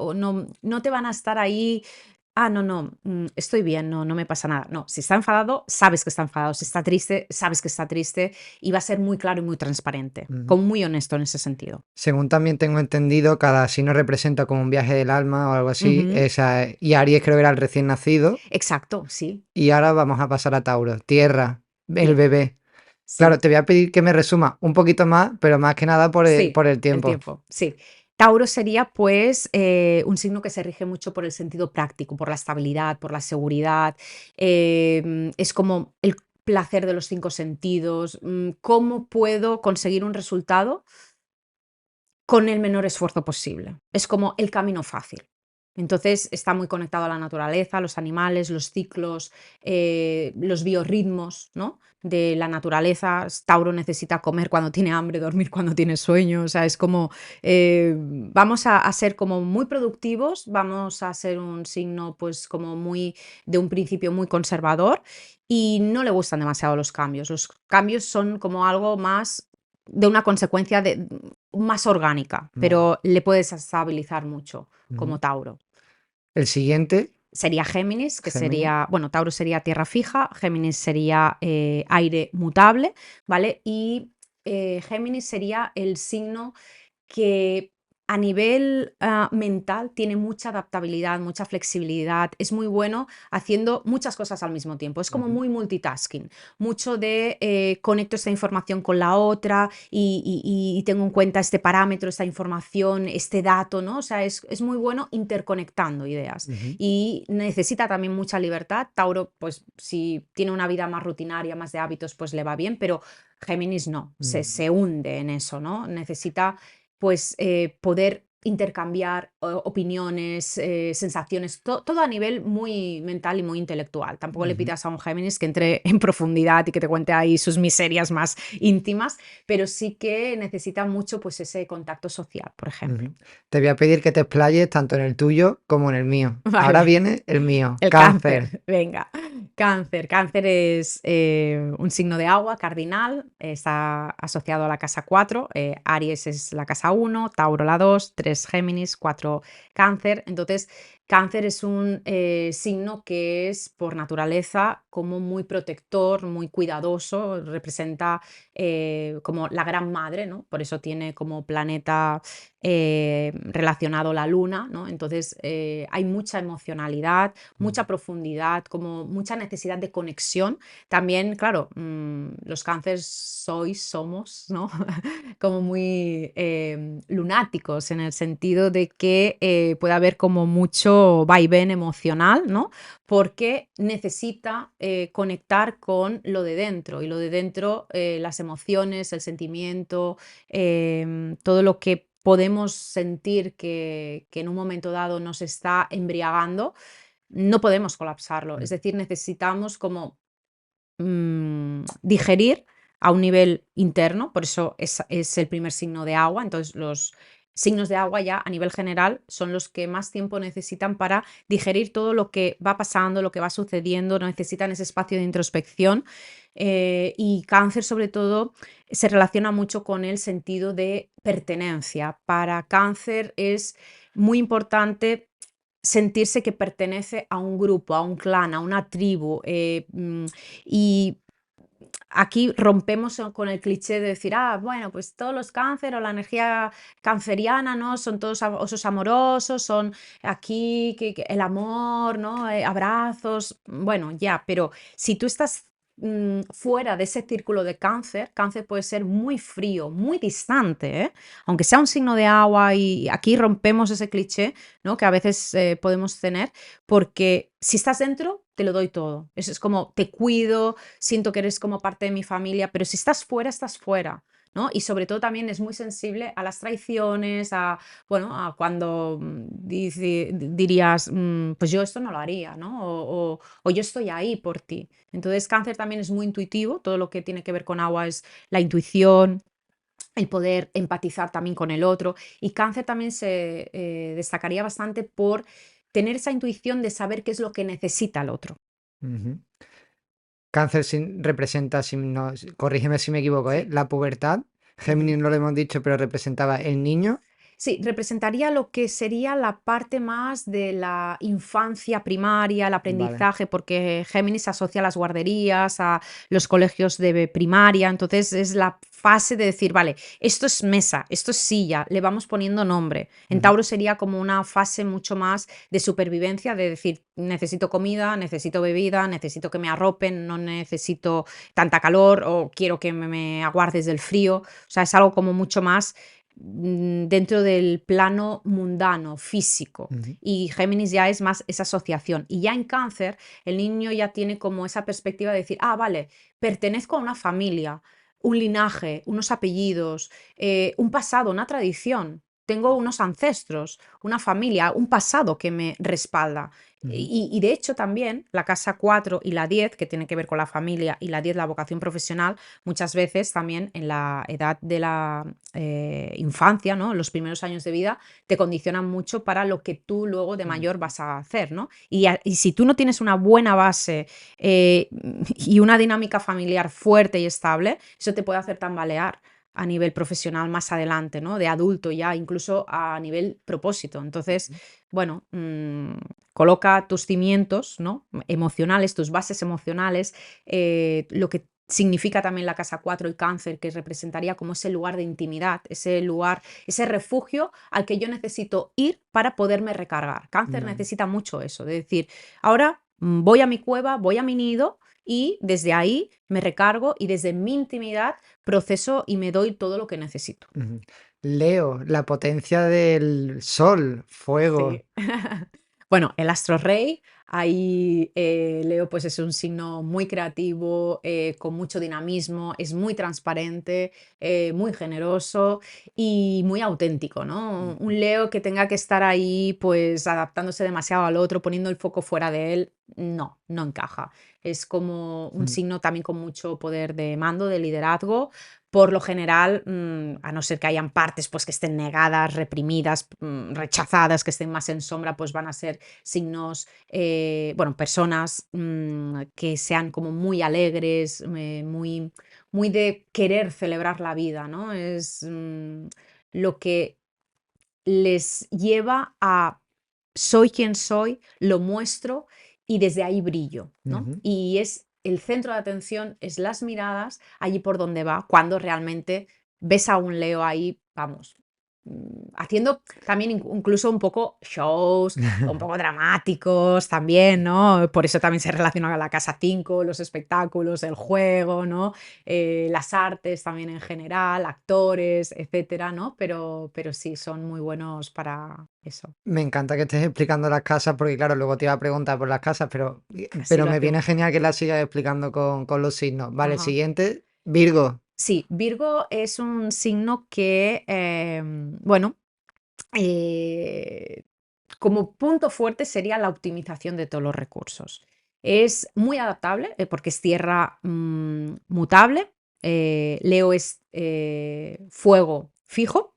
no te van a estar ahí. Ah, no, no, estoy bien, no, no me pasa nada. No, si está enfadado, sabes que está enfadado. Si está triste, sabes que está triste y va a ser muy claro y muy transparente, Ujú. como muy honesto en ese sentido. Según también tengo entendido, cada signo representa como un viaje del alma o algo así. Ujú. Y Aries creo que era el recién nacido. Exacto, sí, Y ahora vamos a pasar a Tauro. Tierra, el sí, bebé. Claro, sí. te voy a pedir que me resuma un poquito más, pero más que nada Sí, por el el tiempo. tiempo, sí. Tauro sería, pues, un signo que se rige mucho por el sentido práctico, por la estabilidad, por la seguridad. Es como el placer de los 5 sentidos. ¿Cómo puedo conseguir un resultado con el menor esfuerzo posible? Es como el camino fácil. Entonces, está muy conectado a la naturaleza, los animales, los ciclos, los biorritmos, ¿no? De la naturaleza. Tauro necesita comer cuando tiene hambre, dormir cuando tiene sueño. O sea, es como, vamos a ser como muy productivos, vamos a ser un signo, pues, como muy, de un principio muy conservador y no le gustan demasiado los cambios. Los cambios son como algo más de una consecuencia más orgánica, Vale. pero le puedes estabilizar mucho Ujú. como Tauro. El siguiente, Sería Géminis, que Géminis. sería, bueno, Tauro sería tierra fija, Géminis sería aire mutable, ¿vale? Y Géminis sería el signo que a nivel mental tiene mucha adaptabilidad, mucha flexibilidad, es muy bueno haciendo muchas cosas al mismo tiempo, es como Ujú. muy multitasking, mucho de conecto esta información con la otra y tengo en cuenta este parámetro, esta información, este dato, ¿no? O sea, es muy bueno interconectando ideas Ujú. y necesita también mucha libertad. Tauro, pues si tiene una vida más rutinaria, más de hábitos, pues le va bien, pero Géminis no, Mm. se hunde en eso, ¿no? Necesita pues poder intercambiar opiniones, sensaciones, todo a nivel muy mental y muy intelectual. Tampoco le Ujú. pidas a un Géminis que entre en profundidad y que te cuente ahí sus miserias más íntimas, pero sí que necesita mucho pues ese contacto social, por ejemplo. Ujú. Te voy a pedir que te explayes tanto en el tuyo como en el mío. Ahora Vale. viene el mío, El Cáncer. cáncer, venga. Cáncer. Cáncer es un signo de agua cardinal, está asociado a la casa 4. Aries es la casa 1, Tauro la 2, 3 Géminis, 4 Cáncer. Entonces, Cáncer es un signo que es por naturaleza como muy protector, muy cuidadoso, representa como la gran madre, ¿no? Por eso tiene como planeta relacionado la luna, ¿no? Entonces, hay mucha emocionalidad, mucha Mm. profundidad, como mucha necesidad de conexión. También, claro, los cánceres somos, ¿no? Como muy lunáticos en el sentido de que puede haber como mucho vaivén emocional, ¿no? Porque necesita conectar con lo de dentro y lo de dentro, las emociones, el sentimiento, todo lo que podemos sentir que en un momento dado nos está embriagando, no podemos colapsarlo. Es Mm. decir, necesitamos como digerir a un nivel interno, por eso es el primer signo de agua. Entonces, los signos de agua ya a nivel general son los que más tiempo necesitan para digerir todo lo que va pasando, lo que va sucediendo, necesitan ese espacio de introspección. Y cáncer, sobre todo, se relaciona mucho con el sentido de pertenencia. Para cáncer es muy importante sentirse que pertenece a un grupo, a un clan, a una tribu. Y aquí rompemos con el cliché de decir, ah, bueno, pues todos los cáncer o la energía canceriana, ¿no? Son todos osos amorosos, son aquí el amor, ¿no? Abrazos, bueno, ya, pero si tú estás fuera de ese círculo de cáncer, cáncer puede ser muy frío, muy distante, ¿eh? Aunque sea un signo de agua y aquí rompemos ese cliché, ¿no? Que a veces podemos tener, porque si estás dentro, te lo doy todo. Eso es como te cuido, siento que eres como parte de mi familia, pero si estás fuera, estás fuera. ¿no? Y sobre todo también es muy sensible a las traiciones, bueno, a cuando dirías, pues yo esto no lo haría, ¿no? O yo estoy ahí por ti. Entonces, cáncer también es muy intuitivo, todo lo que tiene que ver con agua es la intuición, el poder empatizar también con el otro. Y cáncer también se destacaría bastante por tener esa intuición de saber qué es lo que necesita el otro. Ujú. Cáncer representa, corrígeme si me equivoco, Sí. la pubertad. Ujú. Géminis no lo hemos dicho, pero representaba el niño. Sí, representaría lo que sería la parte más de la infancia primaria, el Vale. aprendizaje, porque Géminis se asocia a las guarderías, a los colegios de primaria, entonces es la fase de decir, vale, esto es mesa, esto es silla, le vamos poniendo nombre. En Ujú. Tauro sería como una fase mucho más de supervivencia, de decir, necesito comida, necesito bebida, necesito que me arropen, no necesito tanta calor o quiero que me aguardes del frío, o sea, es algo como mucho más dentro del plano mundano, físico. Ujú. Y Géminis ya es más esa asociación. Y ya en cáncer, el niño ya tiene como esa perspectiva de decir, ah, vale, pertenezco a una familia, un linaje, unos apellidos, un pasado, una tradición. Tengo unos ancestros, una familia, un pasado que me respalda. Ujú. Y de hecho también la casa 4 y la 10 que tiene que ver con la familia, y la 10 la vocación profesional, muchas veces también en la edad de la infancia, ¿no? Los primeros años de vida te condicionan mucho para lo que tú luego de Ujú. mayor vas a hacer, ¿no? Y si tú no tienes una buena base eh, y una dinámica familiar fuerte y estable, eso te puede hacer tambalear a nivel profesional más adelante, ¿no? De adulto ya, incluso a nivel propósito. Entonces, bueno, coloca tus cimientos, ¿no? Emocionales, tus bases emocionales, lo que significa también la casa 4 y cáncer, que representaría como ese lugar de intimidad, ese lugar, ese refugio al que yo necesito ir para poderme recargar. Cáncer Vale. necesita mucho eso, de decir, ahora voy a mi cueva, voy a mi nido y desde ahí me recargo y desde mi intimidad proceso y me doy todo lo que necesito. Ujú. Leo, la potencia del sol, fuego. Sí. Bueno, el astro rey, ahí Leo pues es un signo muy creativo, con mucho dinamismo, es muy transparente, muy generoso y muy auténtico, ¿no? Ujú. Un Leo que tenga que estar ahí pues adaptándose demasiado al otro, poniendo el foco fuera de él, no, no encaja. Es como un Ujú. signo también con mucho poder de mando, de liderazgo, por lo general, a no ser que hayan partes pues, que estén negadas, reprimidas, rechazadas, que estén más en sombra, pues van a ser signos, bueno, personas que sean como muy alegres, muy, muy de querer celebrar la vida, ¿no? Es lo que les lleva a soy quien soy, lo muestro y desde ahí brillo, ¿no? Ujú. Y es el centro de atención, es las miradas allí por donde va, cuando realmente ves a un Leo ahí, vamos, haciendo también incluso un poco shows, un poco dramáticos también, ¿no? Por eso también se relaciona con la casa 5, los espectáculos, el juego, ¿no? Las artes también en general, actores, etcétera, ¿no? Pero sí, son muy buenos para eso. Me encanta que estés explicando las casas porque, claro, luego te iba a preguntar por las casas, pero, Así pero lo me viene hacemos. genial que las sigas explicando con los signos. Vale, Ajá. siguiente, Virgo. Sí, Virgo es un signo que, bueno, eh, como punto fuerte sería la optimización de todos los recursos. Es muy adaptable porque es tierra mutable. Leo es fuego fijo.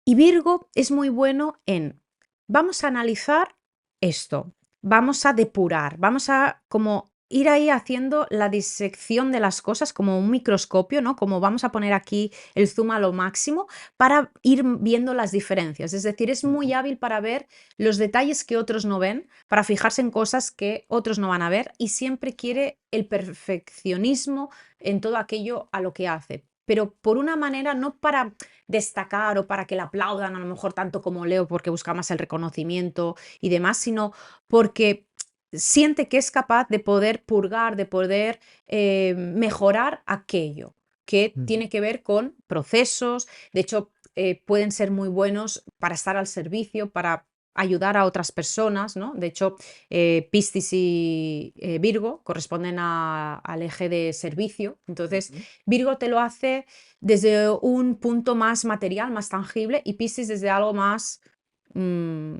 Y Virgo es muy bueno en, vamos a analizar esto, vamos a depurar, vamos a como ir ahí haciendo la disección de las cosas como un microscopio, ¿no? Como vamos a poner aquí el zoom a lo máximo para ir viendo las diferencias. Es decir, es muy Ujú. hábil para ver los detalles que otros no ven, para fijarse en cosas que otros no van a ver y siempre quiere el perfeccionismo en todo aquello a lo que hace. Pero por una manera no para destacar o para que la aplaudan a lo mejor tanto como Leo porque busca más el reconocimiento y demás, sino porque siente que es capaz de poder purgar, de poder mejorar aquello que Ujú. tiene que ver con procesos. De hecho, pueden ser muy buenos para estar al servicio, para ayudar a otras personas, ¿no? De hecho, Piscis y Virgo corresponden al eje de servicio. Entonces, Ujú. Virgo te lo hace desde un punto más material, más tangible, y Piscis desde algo más mm,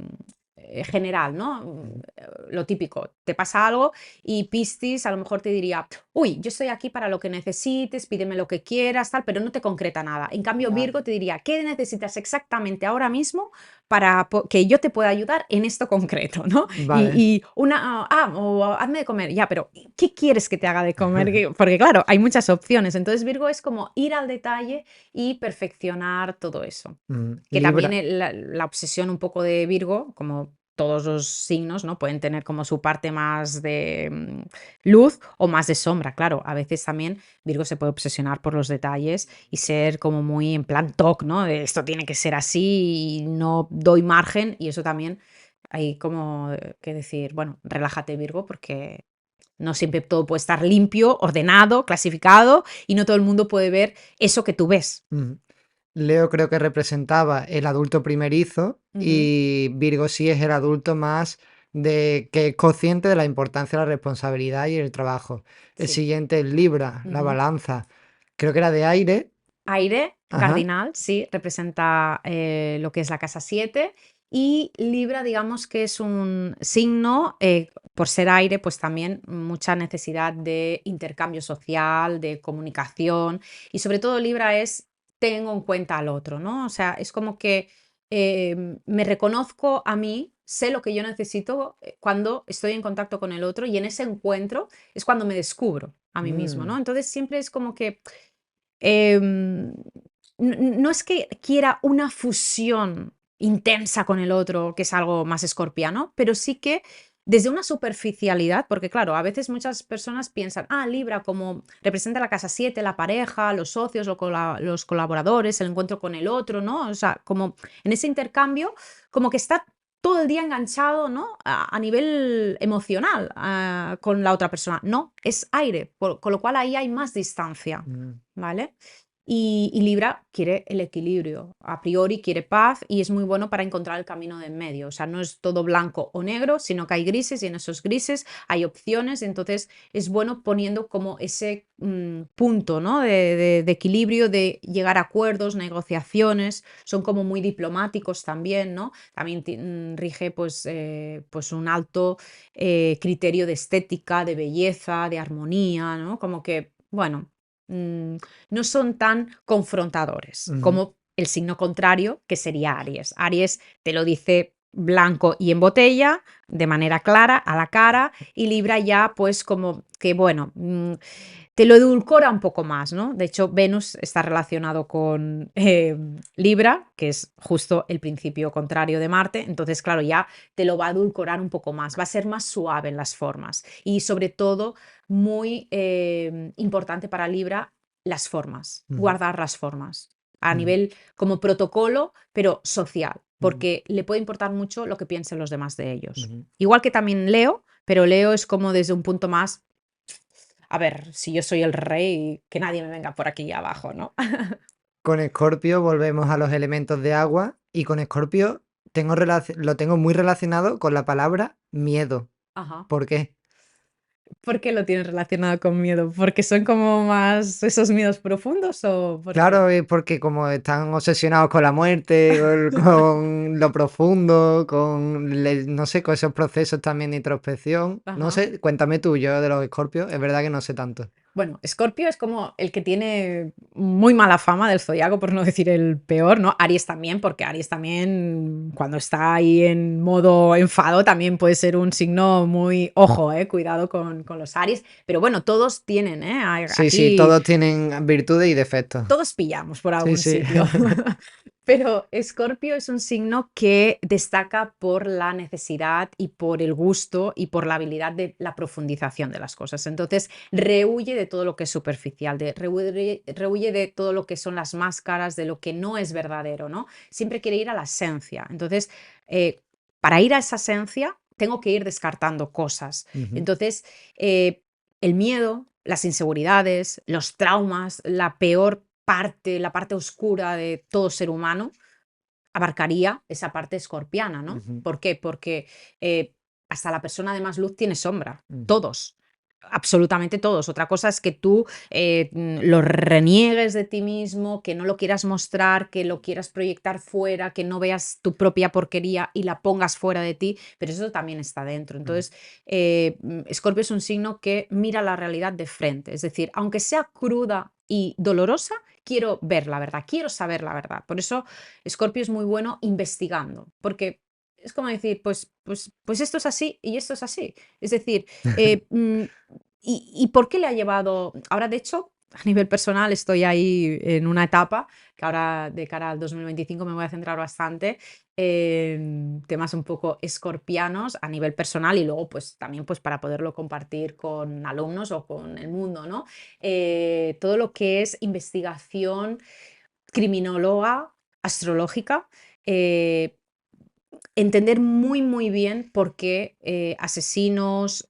general, ¿no? Ujú. Lo típico, te pasa algo y Piscis a lo mejor te diría, uy, yo estoy aquí para lo que necesites, pídeme lo que quieras, tal, pero no te concreta nada. En cambio, Vale, Virgo te diría, ¿qué necesitas exactamente ahora mismo para que yo te pueda ayudar en esto concreto, ¿no? vale. O hazme de comer, ya, pero ¿qué quieres que te haga de comer? Porque claro, hay muchas opciones. Entonces, Virgo es como ir al detalle y perfeccionar todo eso. Que también Libra. la obsesión un poco de Virgo, como todos los signos, ¿no? Pueden tener como su parte más de luz o más de sombra, claro. A veces también Virgo se puede obsesionar por los detalles y ser como muy en plan TOC, ¿no? De esto tiene que ser así y no doy margen, y eso también hay como que decir, bueno, relájate Virgo, porque no siempre todo puede estar limpio, ordenado, clasificado, y no todo el mundo puede ver eso que tú ves. Ujú. Leo creo que representaba el adulto primerizo Ujú. y Virgo sí es el adulto más de que es consciente de la importancia de la responsabilidad y el trabajo. El Sí. siguiente es Libra, la Ujú. balanza. Creo que era de aire. Aire, Ajá. cardinal, sí, representa lo que es la casa 7. Y Libra, digamos que es un signo, por ser aire, pues también mucha necesidad de intercambio social, de comunicación. Y sobre todo Libra es, tengo en cuenta al otro, ¿no? O sea, es como que me reconozco a mí, sé lo que yo necesito cuando estoy en contacto con el otro, y en ese encuentro es cuando me descubro a mí mismo, ¿no? Mm, Entonces siempre es como que Em, no es que quiera una fusión intensa con el otro, que es algo más escorpiano, pero sí que desde una superficialidad, porque claro, a veces muchas personas piensan, Libra como representa la casa 7, la pareja, los socios, los colaboradores, el encuentro con el otro, ¿no? O sea, como en ese intercambio, como que está todo el día enganchado, ¿no? A nivel emocional, con la otra persona. No, es aire, con lo cual ahí hay más distancia. mm. ¿Vale? Y Libra quiere el equilibrio, a priori quiere paz, y es muy bueno para encontrar el camino de en medio. O sea, no es todo blanco o negro, sino que hay grises, y en esos grises hay opciones. Entonces es bueno poniendo como ese punto, ¿no? De equilibrio, de llegar a acuerdos, negociaciones. Son como muy diplomáticos también, ¿no? También rige pues un alto criterio de estética, de belleza, de armonía, ¿no? Como que, bueno, mm, no son tan confrontadores Ujú. como el signo contrario, que sería Aries. Aries te lo dice blanco y en botella, de manera clara, a la cara, y Libra ya pues como que, bueno, te lo edulcora un poco más, ¿no? De hecho, Venus está relacionado con Libra, que es justo el principio contrario de Marte. Entonces, claro, ya te lo va a edulcorar un poco más, va a ser más suave en las formas, y sobre todo muy importante para Libra, las formas, Ujú. guardar las formas a Ujú. nivel como protocolo, pero social, Ujú. porque le puede importar mucho lo que piensen los demás de ellos. Ujú. Igual que también Leo, pero Leo es como desde un punto más, a ver, si yo soy el rey, que nadie me venga por aquí abajo, ¿no? Con Escorpio volvemos a los elementos de agua y con Escorpio lo tengo muy relacionado con la palabra miedo. Ajá. ¿Por qué? ¿Por qué lo tienes relacionado con miedo? ¿Porque son como más esos miedos profundos o por qué? Claro, es porque como están obsesionados con la muerte, con lo profundo, no sé, con esos procesos también de introspección. No Ajá. sé, cuéntame tú, yo de los Escorpios, es verdad que no sé tanto. Bueno, Escorpio es como el que tiene muy mala fama del zodiaco, por no decir el peor, ¿no? Aries también, porque Aries también, cuando está ahí en modo enfado, también puede ser un signo muy, ojo, cuidado con los Aries. Pero bueno, todos tienen, Sí, sí, aquí todos tienen virtudes y defectos. todos pillamos por Sí, algún sí. sitio. Pero Escorpio es un signo que destaca por la necesidad y por el gusto y por la habilidad de la profundización de las cosas. Entonces, rehuye de todo lo que es superficial, rehuye de todo lo que son las máscaras, de lo que no es verdadero, ¿no? Siempre quiere ir a la esencia. Entonces, para ir a esa esencia, tengo que ir descartando cosas. Ujú. Entonces, el miedo, las inseguridades, los traumas, la peor parte, la parte oscura de todo ser humano, abarcaría esa parte escorpiana, ¿no? Ujú, ¿Por qué? Porque hasta la persona de más luz tiene sombra, ujú, todos. Absolutamente todos. Otra cosa es que tú lo reniegues de ti mismo, que no lo quieras mostrar, que lo quieras proyectar fuera, que no veas tu propia porquería y la pongas fuera de ti, pero eso también está dentro. ujú. Entonces, Escorpio es un signo que mira la realidad de frente, es decir, aunque sea cruda y dolorosa, quiero ver la verdad, quiero saber la verdad. Por eso Escorpio es muy bueno investigando, porque es como decir, pues esto es así y esto es así. Es decir, ¿y por qué le ha llevado? Ahora, de hecho, a nivel personal estoy ahí en una etapa que ahora de cara al 2025 me voy a centrar bastante en temas un poco escorpianos a nivel personal y luego pues también pues para poderlo compartir con alumnos o con el mundo, ¿no? Todo lo que es investigación criminóloga, astrológica, eh, entender muy, muy bien por qué asesinos,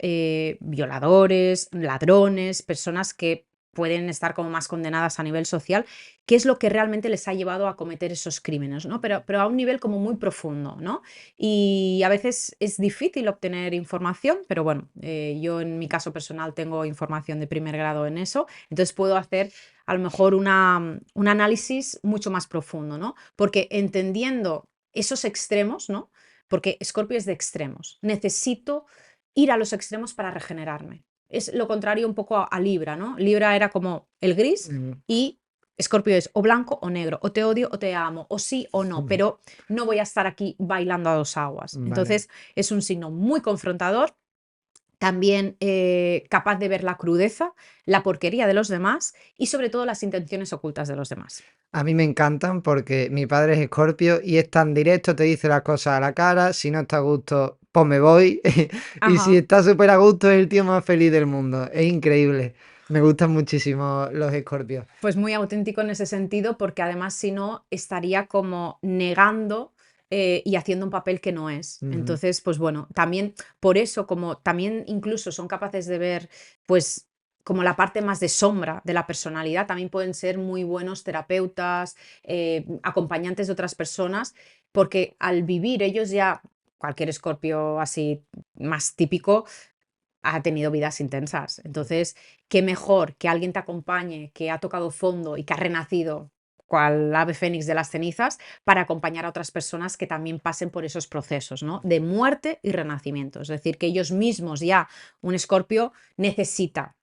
violadores, ladrones, personas que pueden estar como más condenadas a nivel social, qué es lo que realmente les ha llevado a cometer esos crímenes, ¿no? Pero a un nivel como muy profundo, ¿no? Y a veces es difícil obtener información, pero bueno, yo en mi caso personal tengo información de primer grado en eso, entonces puedo hacer a lo mejor un análisis mucho más profundo, ¿no? Porque entendiendo esos extremos, ¿no? Porque Escorpio es de extremos. Necesito ir a los extremos para regenerarme. Es lo contrario un poco a Libra, ¿no? Libra era como el gris Ujú, y Escorpio es o blanco o negro, o te odio o te amo, o sí o no, ujú. pero no voy a estar aquí bailando a dos aguas. Vale. Entonces es un signo muy confrontador, también capaz de ver la crudeza, la porquería de los demás y sobre todo las intenciones ocultas de los demás. A mí me encantan porque mi padre es Escorpio y es tan directo, te dice las cosas a la cara, si no está a gusto, pues me voy, y si Ajá. está súper a gusto es el tío más feliz del mundo, es increíble, me gustan muchísimo los Escorpios. Pues muy auténtico en ese sentido, porque además si no estaría como negando y haciendo un papel que no es. Ujú, Entonces, pues bueno, también por eso, como también incluso son capaces de ver, pues como la parte más de sombra de la personalidad, también pueden ser muy buenos terapeutas, acompañantes de otras personas, porque al vivir ellos ya, cualquier escorpio así más típico, ha tenido vidas intensas. Entonces, qué mejor que alguien te acompañe, que ha tocado fondo y que ha renacido cual ave fénix de las cenizas, para acompañar a otras personas que también pasen por esos procesos, ¿no? De muerte y renacimiento. Es decir, que ellos mismos ya, un escorpio necesita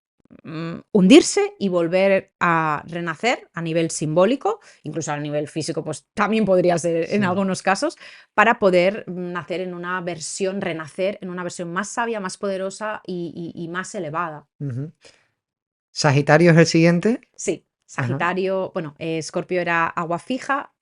hundirse y volver a renacer a nivel simbólico, incluso a nivel físico, pues también podría ser en sí, algunos casos, para poder nacer en una versión, renacer en una versión más sabia, más poderosa y más elevada. ujú. ¿Sagitario es el siguiente? Sí, Ajá. Sagitario, bueno, Escorpio era agua fija,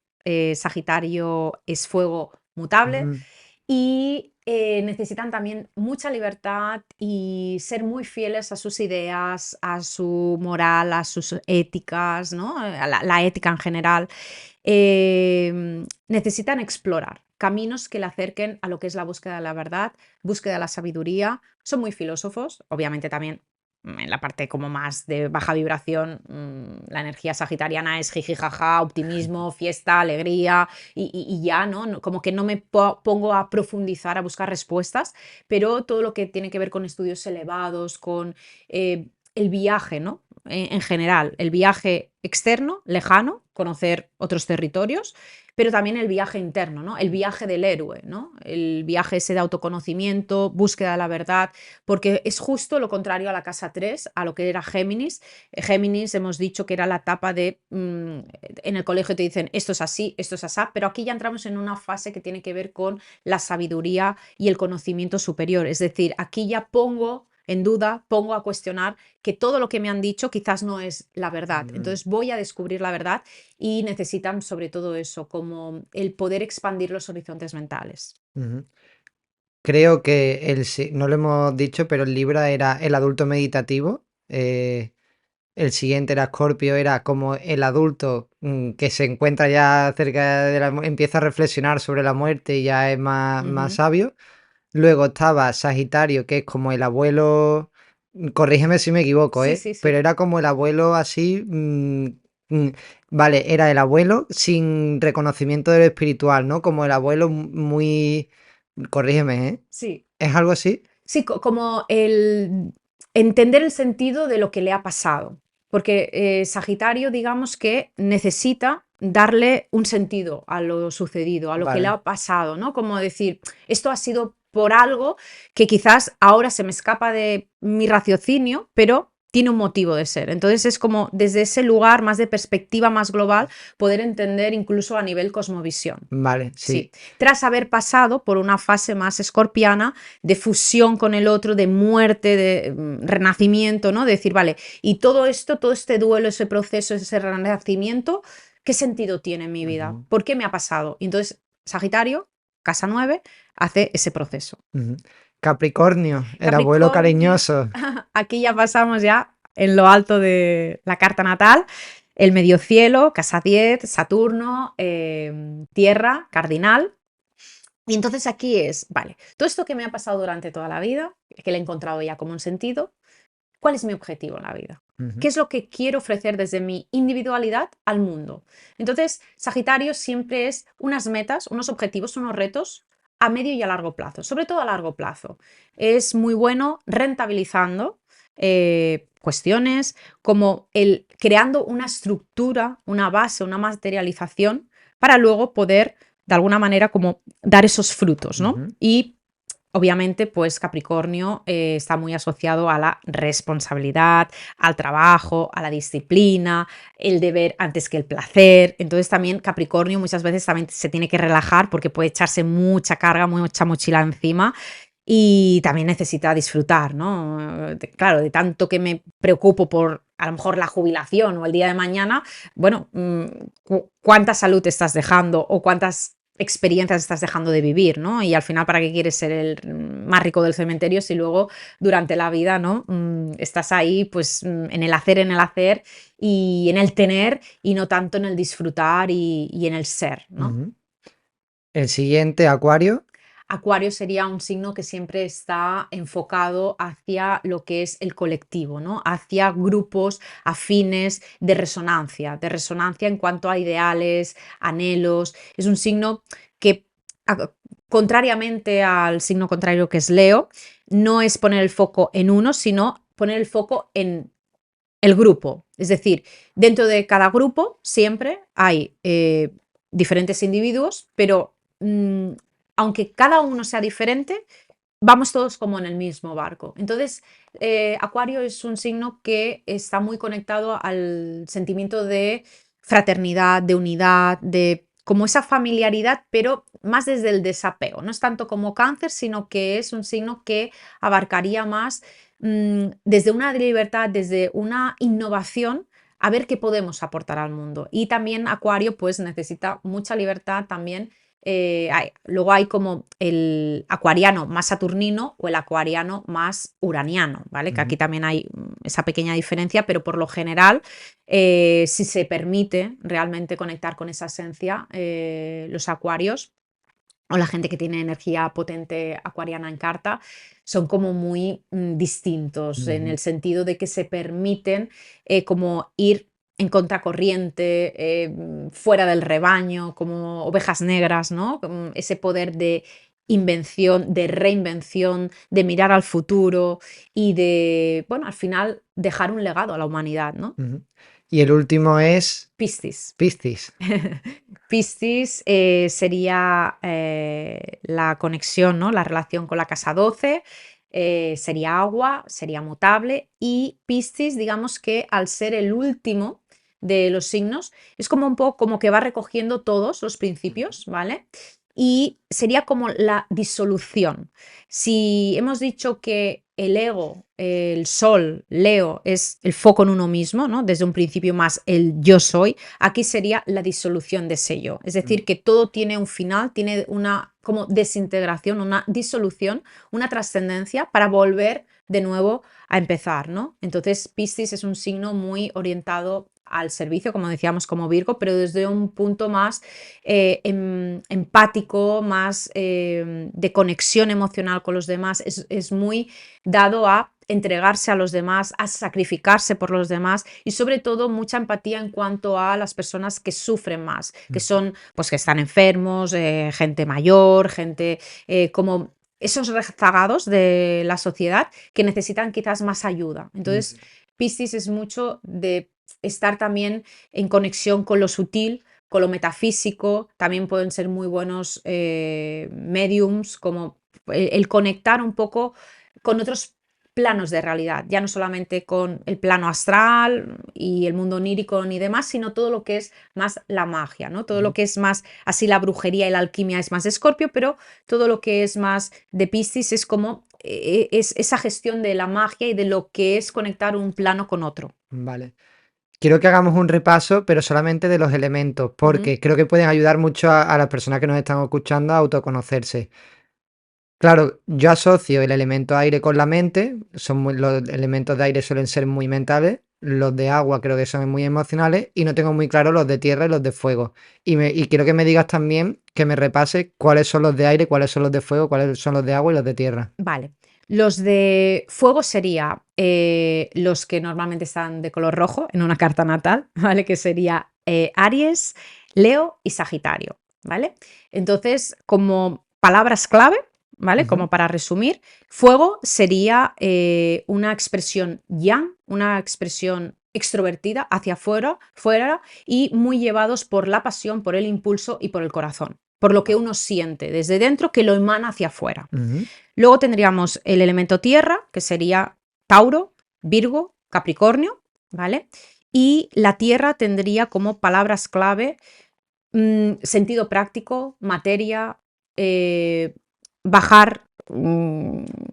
Sagitario es fuego mutable Ujú, y necesitan también mucha libertad y ser muy fieles a sus ideas, a su moral, a sus éticas, ¿no? A la ética en general. Necesitan explorar caminos que le acerquen a lo que es la búsqueda de la verdad, búsqueda de la sabiduría. Son muy filósofos, obviamente también en la parte como más de baja vibración, la energía sagitariana es jiji, jaja, optimismo, fiesta, alegría y ya, ¿no? Como que no me pongo a profundizar, a buscar respuestas, pero todo lo que tiene que ver con estudios elevados, con el viaje, ¿no? En general, el viaje externo, lejano, conocer otros territorios, pero también el viaje interno, ¿no? El viaje del héroe, ¿no? El viaje ese de autoconocimiento, búsqueda de la verdad, porque es justo lo contrario a la casa 3, a lo que era Géminis. Géminis hemos dicho que era la etapa de, en el colegio te dicen esto es así, esto es así, pero aquí ya entramos en una fase que tiene que ver con la sabiduría y el conocimiento superior. Es decir, aquí ya pongo en duda, pongo a cuestionar que todo lo que me han dicho quizás no es la verdad. ujú, Entonces voy a descubrir la verdad y necesitan sobre todo eso, como el poder expandir los horizontes mentales. ujú. Creo que no lo hemos dicho, pero el Libra era el adulto meditativo. El siguiente era Escorpio, era como el adulto que se encuentra ya cerca de empieza a reflexionar sobre la muerte y ya es más Ujú. sabio. Luego estaba Sagitario, que es como el abuelo, corrígeme si me equivoco, Sí, sí, pero sí. era como el abuelo así, Mm, Vale, era el abuelo sin reconocimiento de lo espiritual, ¿no? Como el abuelo muy... Corrígeme, ¿eh? Sí. ¿Es algo así? Sí, como el entender el sentido de lo que le ha pasado, porque Sagitario, digamos que necesita darle un sentido a lo sucedido, a lo que le Vale. ha pasado, ¿no? Como decir, esto ha sido por algo que quizás ahora se me escapa de mi raciocinio, pero tiene un motivo de ser. Entonces es como desde ese lugar más de perspectiva más global poder entender incluso a nivel cosmovisión. Vale, Sí, sí. tras haber pasado por una fase más escorpiana de fusión con el otro, de muerte, de renacimiento, ¿no? De decir, vale, y todo esto, todo este duelo, ese proceso, ese renacimiento, ¿qué sentido tiene en mi vida? Ujú, ¿Por qué me ha pasado? Y entonces, Sagitario, casa 9, hace ese proceso. ujú. Capricornio, el abuelo Capricornio, cariñoso. aquí ya pasamos ya en lo alto de la carta natal, el medio cielo, casa 10, Saturno, tierra, cardinal. Y entonces aquí es, vale, todo esto que me ha pasado durante toda la vida, que le he encontrado ya como un sentido, ¿cuál es mi objetivo en la vida? Ujú, ¿Qué es lo que quiero ofrecer desde mi individualidad al mundo? Entonces, Sagitario siempre es unas metas, unos objetivos, unos retos a medio y a largo plazo, sobre todo a largo plazo. Es muy bueno rentabilizando cuestiones como el creando una estructura, una base, una materialización para luego poder de alguna manera como dar esos frutos, ¿no? ujú, Y obviamente, pues Capricornio está muy asociado a la responsabilidad, al trabajo, a la disciplina, el deber antes que el placer. Entonces también Capricornio muchas veces también se tiene que relajar porque puede echarse mucha carga, mucha mochila encima y también necesita disfrutar, ¿no? Claro, de tanto que me preocupo por a lo mejor la jubilación o el día de mañana, bueno, ¿cuánta salud te estás dejando o cuántas experiencias estás dejando de vivir, ¿no? Y al final, ¿para qué quieres ser el más rico del cementerio si luego durante la vida, ¿no? Estás ahí, pues, en el hacer y en el tener y no tanto en el disfrutar y en el ser, ¿no? ujú. El siguiente, Acuario. Acuario sería un signo que siempre está enfocado hacia lo que es el colectivo, ¿no? Hacia grupos afines de resonancia en cuanto a ideales, anhelos. Es un signo que, a- contrariamente al signo contrario que es Leo, no es poner el foco en uno, sino poner el foco en el grupo. Es decir, dentro de cada grupo siempre hay diferentes individuos, pero aunque cada uno sea diferente, vamos todos como en el mismo barco. Entonces, Acuario es un signo que está muy conectado al sentimiento de fraternidad, de unidad, de como esa familiaridad, pero más desde el desapego. No es tanto como Cáncer, sino que es un signo que abarcaría más desde una libertad, desde una innovación, a ver qué podemos aportar al mundo. Y también Acuario pues necesita mucha libertad también. Luego hay como el acuariano más saturnino o el acuariano más uraniano, ¿vale? Que aquí Ujú, también hay esa pequeña diferencia, pero por lo general, si se permite realmente conectar con esa esencia, los acuarios o la gente que tiene energía potente acuariana en carta, son como muy distintos en ujú, el sentido de que se permiten como ir en contracorriente, fuera del rebaño, como ovejas negras, ¿no? Ese poder de invención, de reinvención, de mirar al futuro y de, bueno, al final dejar un legado a la humanidad, ¿no? ujú. Y el último es Piscis. Piscis. Piscis sería la conexión, ¿no? La relación con la casa 12, sería agua, sería mutable y Piscis, digamos que al ser el último de los signos, es como un poco como que va recogiendo todos los principios, ¿vale? Y sería como la disolución. Si hemos dicho que el ego, el sol, Leo, es el foco en uno mismo, ¿no? Desde un principio más el yo soy, aquí sería la disolución de ese yo. Es Mm, decir, que todo tiene un final, tiene una como desintegración, una disolución, una trascendencia para volver de nuevo a empezar, ¿no? Entonces, Piscis es un signo muy orientado al servicio, como decíamos, como Virgo, pero desde un punto más empático, más de conexión emocional con los demás. Es muy dado a entregarse a los demás, a sacrificarse por los demás y sobre todo mucha empatía en cuanto a las personas que sufren más, que son, pues que están enfermos, gente mayor, gente como esos rezagados de la sociedad que necesitan quizás más ayuda. Entonces, Piscis es mucho de estar también en conexión con lo sutil, con lo metafísico, también pueden ser muy buenos mediums, como el conectar un poco con otros planos de realidad, ya no solamente con el plano astral y el mundo onírico ni demás, sino todo lo que es más la magia, ¿no? Todo lo que es más, así la brujería y la alquimia es más de Escorpio, pero todo lo que es más de Piscis es como es esa gestión de la magia y de lo que es conectar un plano con otro. Vale. Quiero que hagamos un repaso, pero solamente de los elementos, Ujú. porque creo que pueden ayudar mucho a las personas que nos están escuchando a autoconocerse. Claro, yo asocio el elemento aire con la mente, los elementos de aire suelen ser muy mentales, los de agua creo que son muy emocionales y no tengo muy claro los de tierra y los de fuego. Y quiero que me digas también, que me repase cuáles son los de aire, cuáles son los de fuego, cuáles son los de agua y los de tierra. Vale. Los de fuego sería los que normalmente están de color rojo en una carta natal, ¿vale? Que sería Aries, Leo y Sagitario, ¿vale? Entonces, como palabras clave, ¿vale? Ujú, Como para resumir, fuego sería una expresión yang, una expresión extrovertida hacia afuera, fuera y muy llevados por la pasión, por el impulso y por el corazón, por lo que uno siente desde dentro que lo emana hacia afuera. ujú, Luego tendríamos el elemento tierra, que sería Tauro, Virgo, Capricornio, ¿vale? Y la tierra tendría como palabras clave sentido práctico, materia, eh, bajar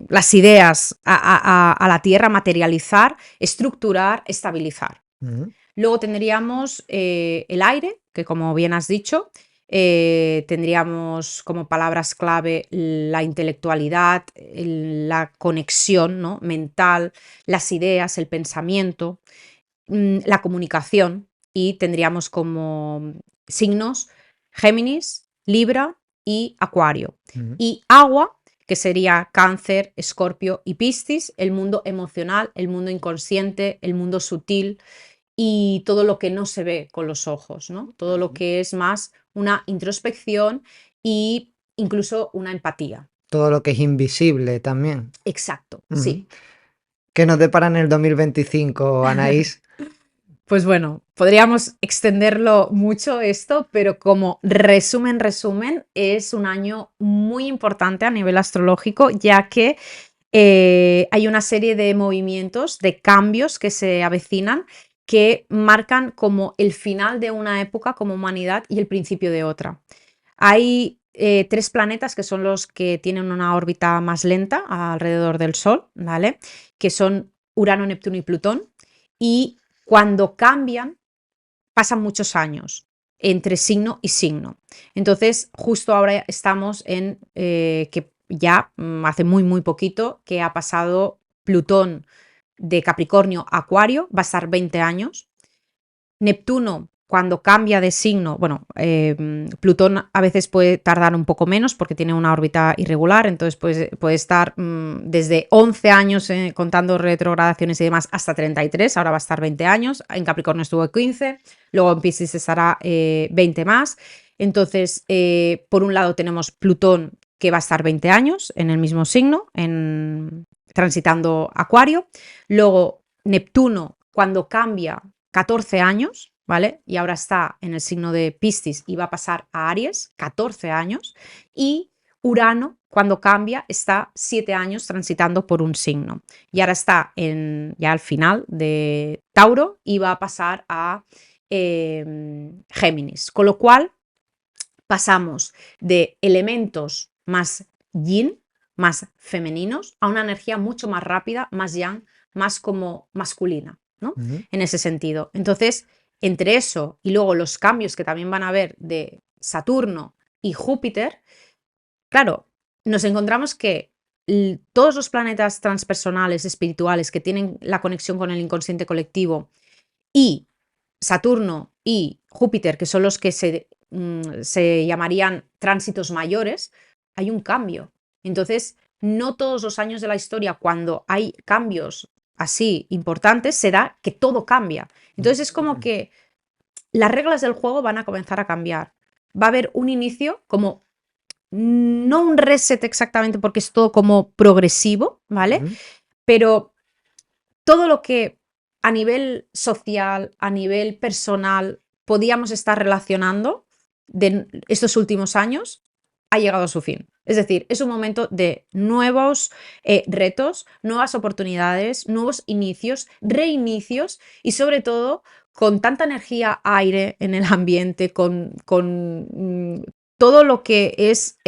las ideas a la tierra, materializar, estructurar, estabilizar. ujú, Luego tendríamos el aire, que como bien has dicho, tendríamos como palabras clave la intelectualidad, la conexión, ¿no? Mental, las ideas, el pensamiento, la comunicación y tendríamos como signos Géminis, Libra y Acuario. ujú. Y agua, que sería Cáncer, Escorpio y Piscis, el mundo emocional, el mundo inconsciente, el mundo sutil y todo lo que no se ve con los ojos, ¿no? Todo lo que es más una introspección y incluso una empatía. Todo lo que es invisible también. Exacto, Ujú. sí. ¿Qué nos depara en el 2025, Anaís? Pues bueno, podríamos extenderlo mucho esto, pero como resumen, es un año muy importante a nivel astrológico, ya que hay una serie de movimientos, de cambios que se avecinan que marcan como el final de una época como humanidad y el principio de otra. Hay tres planetas que son los que tienen una órbita más lenta alrededor del Sol, ¿vale? Que son Urano, Neptuno y Plutón. Y cuando cambian, pasan muchos años entre signo y signo. Entonces, justo ahora estamos en que ya hace muy poquito que ha pasado Plutón de Capricornio a Acuario, va a estar 20 años. Neptuno, cuando cambia de signo, bueno, Plutón a veces puede tardar un poco menos porque tiene una órbita irregular, entonces puede estar desde 11 años contando retrogradaciones y demás hasta 33, ahora va a estar 20 años, en Capricornio estuvo 15, luego en Piscis estará 20 más. Entonces, por un lado tenemos Plutón que va a estar 20 años en el mismo signo, transitando Acuario, luego Neptuno cuando cambia 14 años, ¿vale? Y ahora está en el signo de Piscis y va a pasar a Aries, 14 años. Y Urano, cuando cambia, está 7 años transitando por un signo. Y ahora está ya al final de Tauro y va a pasar a Géminis. Con lo cual, pasamos de elementos más yin, más femeninos, a una energía mucho más rápida, más yang, más como masculina, ¿no? Ujú. En ese sentido. Entonces, entre eso y luego los cambios que también van a haber de Saturno y Júpiter, claro, nos encontramos que todos los planetas transpersonales, espirituales, que tienen la conexión con el inconsciente colectivo y Saturno y Júpiter, que son los que se llamarían tránsitos mayores, hay un cambio. Entonces, no todos los años de la historia, cuando hay cambios así importantes, se da que todo cambia. Entonces es como que las reglas del juego van a comenzar a cambiar. Va a haber un inicio como, no un reset exactamente porque es todo como progresivo, ¿vale? Ujú. Pero todo lo que a nivel social, a nivel personal, podíamos estar relacionando de estos últimos años, ha llegado a su fin. Es decir, es un momento de nuevos retos, nuevas oportunidades, nuevos inicios, reinicios y sobre todo con tanta energía aire en el ambiente, con todo lo que es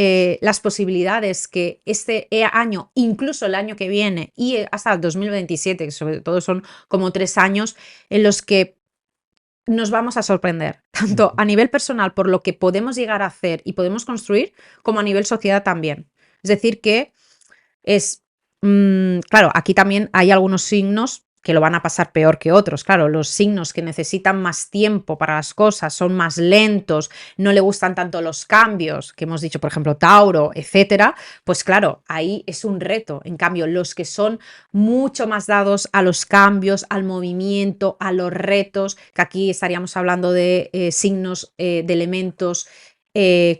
las posibilidades que este año, incluso el año que viene y hasta el 2027, que sobre todo son como 3 años en los que nos vamos a sorprender, tanto Ujú. a nivel personal por lo que podemos llegar a hacer y podemos construir, como a nivel sociedad también. Es decir, que es, claro, aquí también hay algunos signos que lo van a pasar peor que otros. Claro, los signos que necesitan más tiempo para las cosas, son más lentos, no le gustan tanto los cambios, que hemos dicho, por ejemplo, Tauro, etcétera, pues claro, ahí es un reto. En cambio, los que son mucho más dados a los cambios, al movimiento, a los retos, que aquí estaríamos hablando de signos de elementos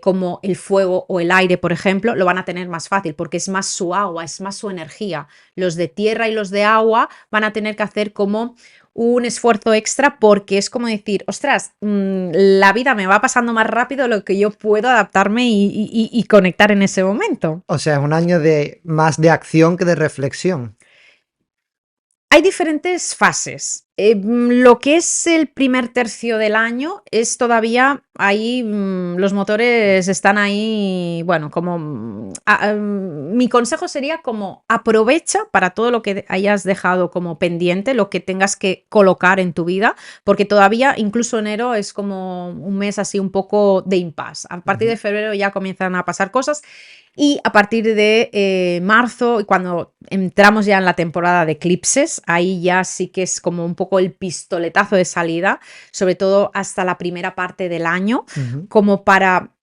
como el fuego o el aire, por ejemplo, lo van a tener más fácil porque es más su agua, es más su energía. Los de tierra y los de agua van a tener que hacer como un esfuerzo extra porque es como decir, ostras, la vida me va pasando más rápido de lo que yo puedo adaptarme y conectar en ese momento. O sea, es un año de más de acción que de reflexión. Hay diferentes fases. Lo que es el primer tercio del año es todavía ahí, los motores están ahí, bueno, como mi consejo sería como aprovecha para todo lo que hayas dejado como pendiente, lo que tengas que colocar en tu vida, porque todavía incluso enero es como un mes así un poco de impasse. A partir Ujú. de febrero ya comienzan a pasar cosas y a partir de marzo, cuando entramos ya en la temporada de eclipses, ahí ya sí que es como un poco el pistoletazo de salida, sobre todo hasta la primera parte del año, Ujú. como para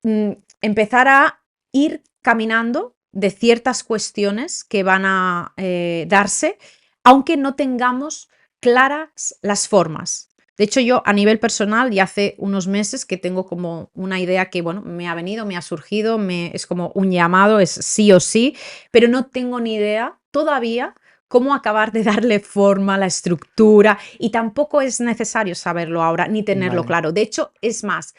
mm, empezar a ir caminando de ciertas cuestiones que van a darse, aunque no tengamos claras las formas. De hecho, yo a nivel personal ya hace unos meses que tengo como una idea que, bueno, me ha venido, me ha surgido, es como un llamado, es sí o sí, pero no tengo ni idea todavía cómo acabar de darle forma a la estructura y tampoco es necesario saberlo ahora ni tenerlo Vale. claro. De hecho, es más,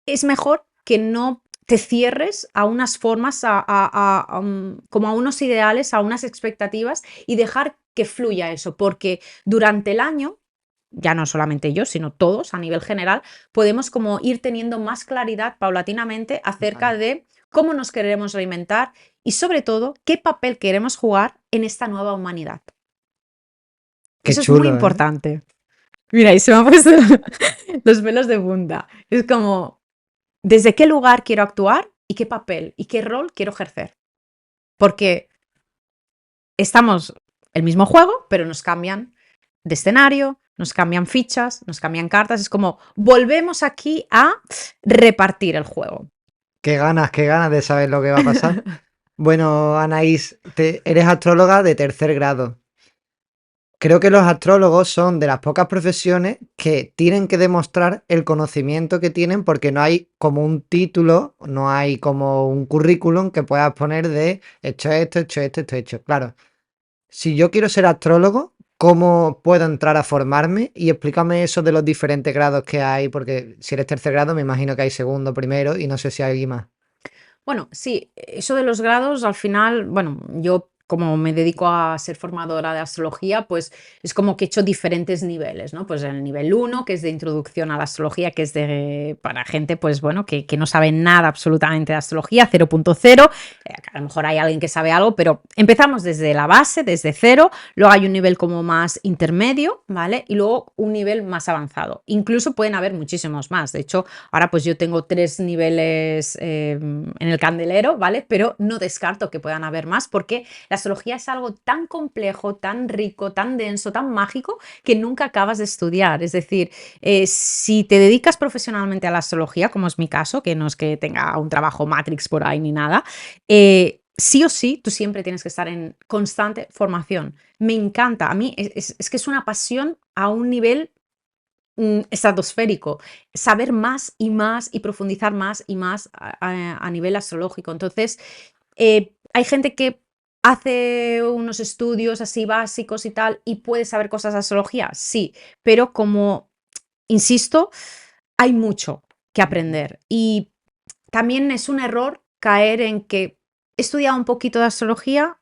es mejor que no te cierres a unas formas, como a unos ideales, a unas expectativas y dejar que fluya eso, porque durante el año, ya no solamente yo, sino todos a nivel general, podemos como ir teniendo más claridad paulatinamente acerca Vale. de cómo nos queremos reinventar y sobre todo qué papel queremos jugar en esta nueva humanidad. Qué Eso es muy chulo, ¿eh? importante. Mira, y se me han puesto los pelos de punta. Es como, ¿desde qué lugar quiero actuar y qué papel y qué rol quiero ejercer? Porque estamos el mismo juego, pero nos cambian de escenario, nos cambian fichas, nos cambian cartas. Es como volvemos aquí a repartir el juego. Qué ganas de saber lo que va a pasar. Bueno, Anaís, eres astróloga de tercer grado. Creo que los astrólogos son de las pocas profesiones que tienen que demostrar el conocimiento que tienen porque no hay como un título, no hay como un currículum que puedas poner de hecho esto, hecho esto, esto, hecho. Claro, si yo quiero ser astrólogo, ¿cómo puedo entrar a formarme? Y explícame eso de los diferentes grados que hay, porque si eres tercer grado, me imagino que hay segundo, primero y no sé si hay más. Bueno, sí, eso de los grados, al final, bueno, yo como me dedico a ser formadora de astrología, pues es como que he hecho diferentes niveles, ¿no? Pues el nivel uno, que es de introducción a la astrología, que es para gente, pues bueno, que no sabe nada absolutamente de astrología, 0.0. A lo mejor hay alguien que sabe algo, pero empezamos desde la base, desde cero, luego hay un nivel como más intermedio, ¿vale? Y luego un nivel más avanzado. Incluso pueden haber muchísimos más. De hecho, ahora pues yo tengo 3 niveles en el candelero, ¿vale? Pero no descarto que puedan haber más porque la astrología es algo tan complejo, tan rico, tan denso, tan mágico que nunca acabas de estudiar. Es decir, si te dedicas profesionalmente a la astrología, como es mi caso, que no es que tenga un trabajo Matrix por ahí ni nada, sí o sí, tú siempre tienes que estar en constante formación. Me encanta, a mí es que es una pasión a un nivel estratosférico, saber más y profundizar más y más a nivel astrológico. Entonces, hay gente que hace unos estudios así básicos y tal y puede saber cosas de astrología, sí, pero como insisto, hay mucho que Ujú. aprender y también es un error caer en que he estudiado un poquito de astrología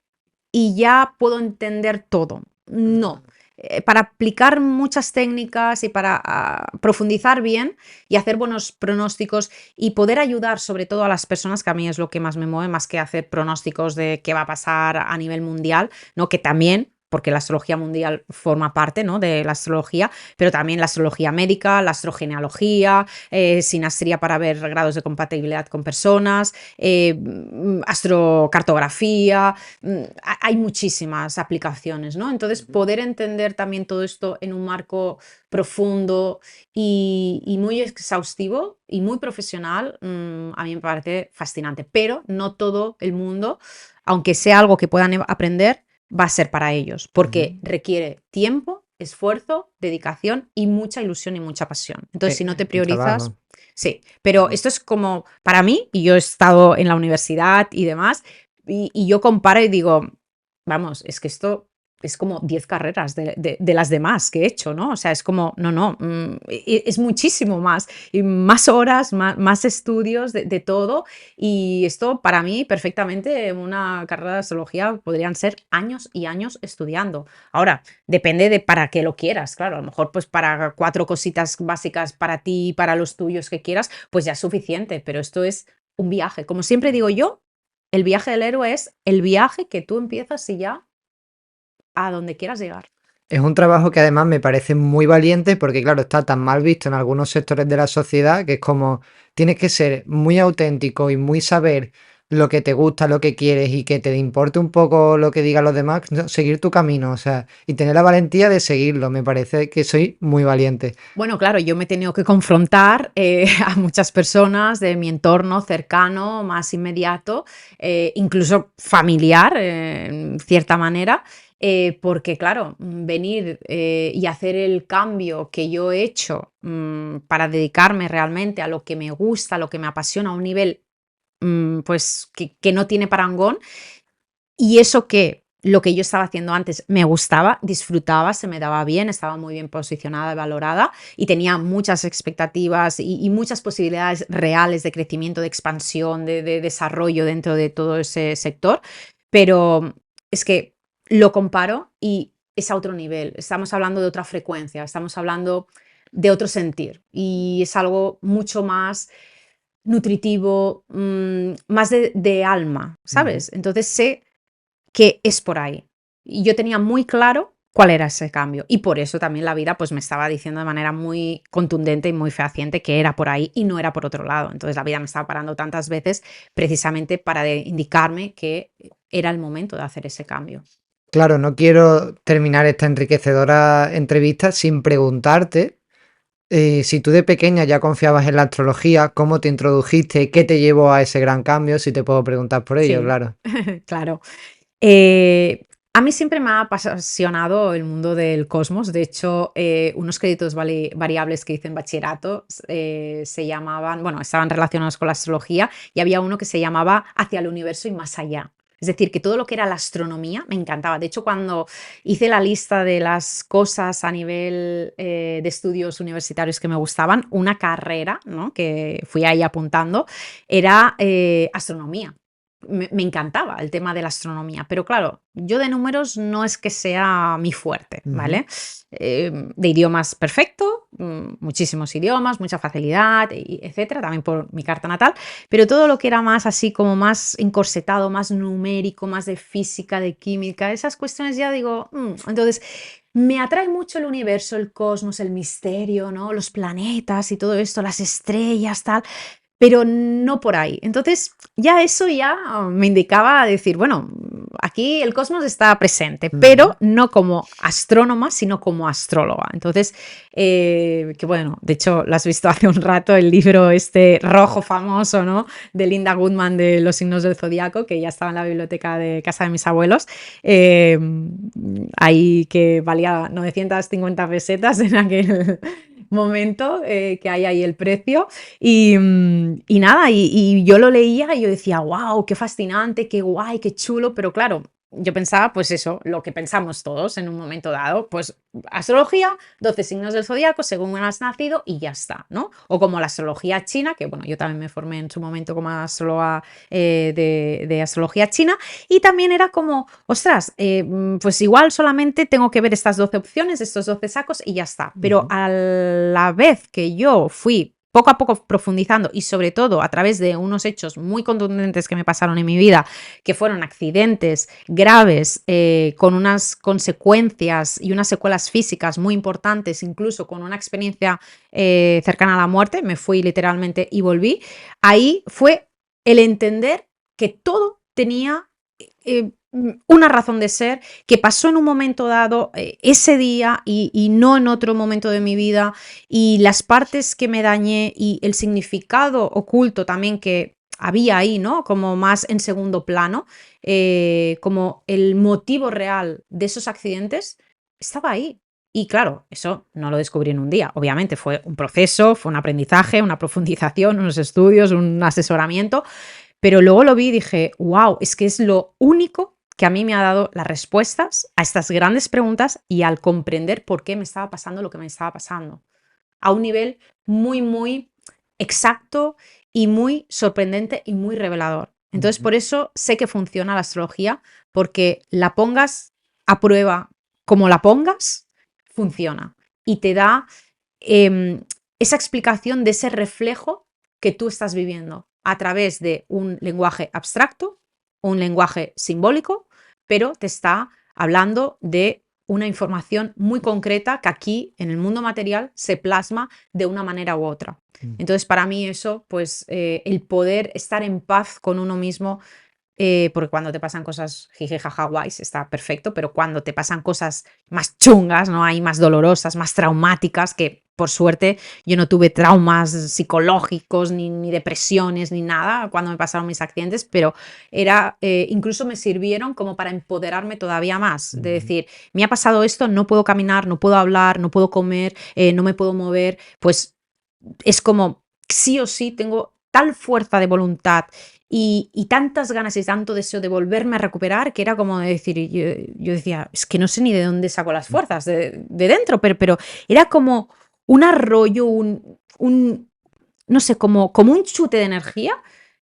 y ya puedo entender todo. No. Mm. Para aplicar muchas técnicas y para profundizar bien y hacer buenos pronósticos y poder ayudar sobre todo a las personas, que a mí es lo que más me mueve, más que hacer pronósticos de qué va a pasar a nivel mundial, ¿no? Que también, porque la astrología mundial forma parte, ¿no?, de la astrología, pero también la astrología médica, la astrogenealogía, sinastría para ver grados de compatibilidad con personas, astrocartografía, hay muchísimas aplicaciones, ¿no? Entonces, Ujú. poder entender también todo esto en un marco profundo y muy exhaustivo y muy profesional, a mí me parece fascinante, pero no todo el mundo, aunque sea algo que puedan aprender, va a ser para ellos, porque Ujú. requiere tiempo, esfuerzo, dedicación y mucha ilusión y mucha pasión. Entonces, si no te Y priorizas, trabajo. sí, pero Ujú. esto es como para mí, y yo he estado en la universidad y demás, y yo comparo y digo, vamos, es que esto es como 10 carreras de las demás que he hecho, ¿no? O sea, es como, no, no, es muchísimo más, y más horas, más estudios de todo, y esto para mí perfectamente una carrera de astrología podrían ser años y años estudiando. Ahora, depende de para qué lo quieras, claro, a lo mejor pues para 4 cositas básicas para ti, para los tuyos que quieras, pues ya es suficiente, pero esto es un viaje. Como siempre digo yo, el viaje del héroe es el viaje que tú empiezas y ya a donde quieras llegar. Es un trabajo que además me parece muy valiente porque, claro, está tan mal visto en algunos sectores de la sociedad que es como tienes que ser muy auténtico y muy saber lo que te gusta, lo que quieres y que te importe un poco lo que digan los demás, no, seguir tu camino, o sea, y tener la valentía de seguirlo. Me parece que soy muy valiente. Bueno, claro, yo me he tenido que confrontar a muchas personas de mi entorno cercano, más inmediato, incluso familiar, en cierta manera, porque claro, venir y hacer el cambio que yo he hecho para dedicarme realmente a lo que me gusta, a lo que me apasiona a un nivel pues que no tiene parangón, y eso que lo que yo estaba haciendo antes me gustaba, disfrutaba, se me daba bien, estaba muy bien posicionada y valorada y tenía muchas expectativas y muchas posibilidades reales de crecimiento, de expansión, de desarrollo dentro de todo ese sector, pero es que lo comparo y es a otro nivel, estamos hablando de otra frecuencia, estamos hablando de otro sentir y es algo mucho más nutritivo, más de alma, Ujú. ¿sabes? Entonces sé que es por ahí. Y yo tenía muy claro cuál era ese cambio. Y por eso también la vida pues me estaba diciendo de manera muy contundente y muy fehaciente que era por ahí y no era por otro lado. Entonces la vida me estaba parando tantas veces precisamente para indicarme que era el momento de hacer ese cambio. Claro, no quiero terminar esta enriquecedora entrevista sin preguntarte si tú de pequeña ya confiabas en la astrología, cómo te introdujiste, qué te llevó a ese gran cambio, si te puedo preguntar por ello, Sí, claro. claro. Eh, a mí siempre me ha apasionado el mundo del cosmos. De hecho, unos créditos variables que hice en bachillerato se llamaban, bueno, estaban relacionados con la astrología y había uno que se llamaba Hacia el universo y más allá. Es decir, que todo lo que era la astronomía me encantaba. De hecho, cuando hice la lista de las cosas a nivel de estudios universitarios que me gustaban, una carrera, ¿no?, que fui ahí apuntando era astronomía. Me encantaba el tema de la astronomía, pero claro, yo de números no es que sea mi fuerte, Ujú. ¿vale? De idiomas perfecto, muchísimos idiomas, mucha facilidad, etcétera, también por mi carta natal, pero todo lo que era más así como más encorsetado, más numérico, más de física, de química, esas cuestiones ya digo, entonces me atrae mucho el universo, el cosmos, el misterio, ¿no? Los planetas y todo esto, las estrellas, tal, pero no por ahí. Entonces, ya eso ya me indicaba a decir, bueno, aquí el cosmos está presente, Ujú. pero no como astrónoma, sino como astróloga. Entonces, que bueno, de hecho, lo has visto hace un rato, el libro este rojo famoso, ¿no? De Linda Goodman de los signos del zodiaco, que ya estaba en la biblioteca de casa de mis abuelos, eh, ahí que valía 950 pesetas en aquel momento, que hay ahí el precio. Y nada, y yo lo leía y yo decía, wow, qué fascinante, qué guay, qué chulo, pero claro, yo pensaba, pues eso, lo que pensamos todos en un momento dado, pues astrología, 12 signos del zodiaco según has nacido y ya está, ¿no? O como la astrología china, que bueno, yo también me formé en su momento como astróloga de astrología china, y también era como, ostras, pues igual solamente tengo que ver estas 12 opciones, estos 12 sacos y ya está. Pero Ujú. a la vez que yo fui poco a poco profundizando y sobre todo a través de unos hechos muy contundentes que me pasaron en mi vida, que fueron accidentes graves, con unas consecuencias y unas secuelas físicas muy importantes, incluso con una experiencia cercana a la muerte, me fui literalmente y volví, ahí fue el entender que todo tenía una razón de ser, que pasó en un momento dado, ese día y no en otro momento de mi vida, y las partes que me dañé y el significado oculto también que había ahí, ¿no? Como más en segundo plano, como el motivo real de esos accidentes, estaba ahí. Y claro, eso no lo descubrí en un día. Obviamente fue un proceso, fue un aprendizaje, una profundización, unos estudios, un asesoramiento, pero luego lo vi y dije, wow, es que es lo único que a mí me ha dado las respuestas a estas grandes preguntas y al comprender por qué me estaba pasando lo que me estaba pasando. A un nivel muy, muy exacto y muy sorprendente y muy revelador. Entonces, Ujú. por eso sé que funciona la astrología, porque la pongas a prueba como la pongas, funciona. Y te da esa explicación de ese reflejo que tú estás viviendo a través de un lenguaje abstracto, un lenguaje simbólico, pero te está hablando de una información muy concreta que aquí en el mundo material se plasma de una manera u otra. Mm. Entonces, para mí eso, pues el poder estar en paz con uno mismo, porque cuando te pasan cosas jiji, jaja, guays, está perfecto, pero cuando te pasan cosas más chungas, ¿no? Hay más dolorosas, más traumáticas, que por suerte yo no tuve traumas psicológicos, ni depresiones, ni nada cuando me pasaron mis accidentes, pero era, incluso me sirvieron como para empoderarme todavía más, de Ujú. decir, me ha pasado esto, no puedo caminar, no puedo hablar, no puedo comer, no me puedo mover, pues es como sí o sí tengo tal fuerza de voluntad y tantas ganas y tanto deseo de volverme a recuperar que era como de decir, yo decía, es que no sé ni de dónde saco las fuerzas de dentro, pero era como un arroyo, no sé, como un chute de energía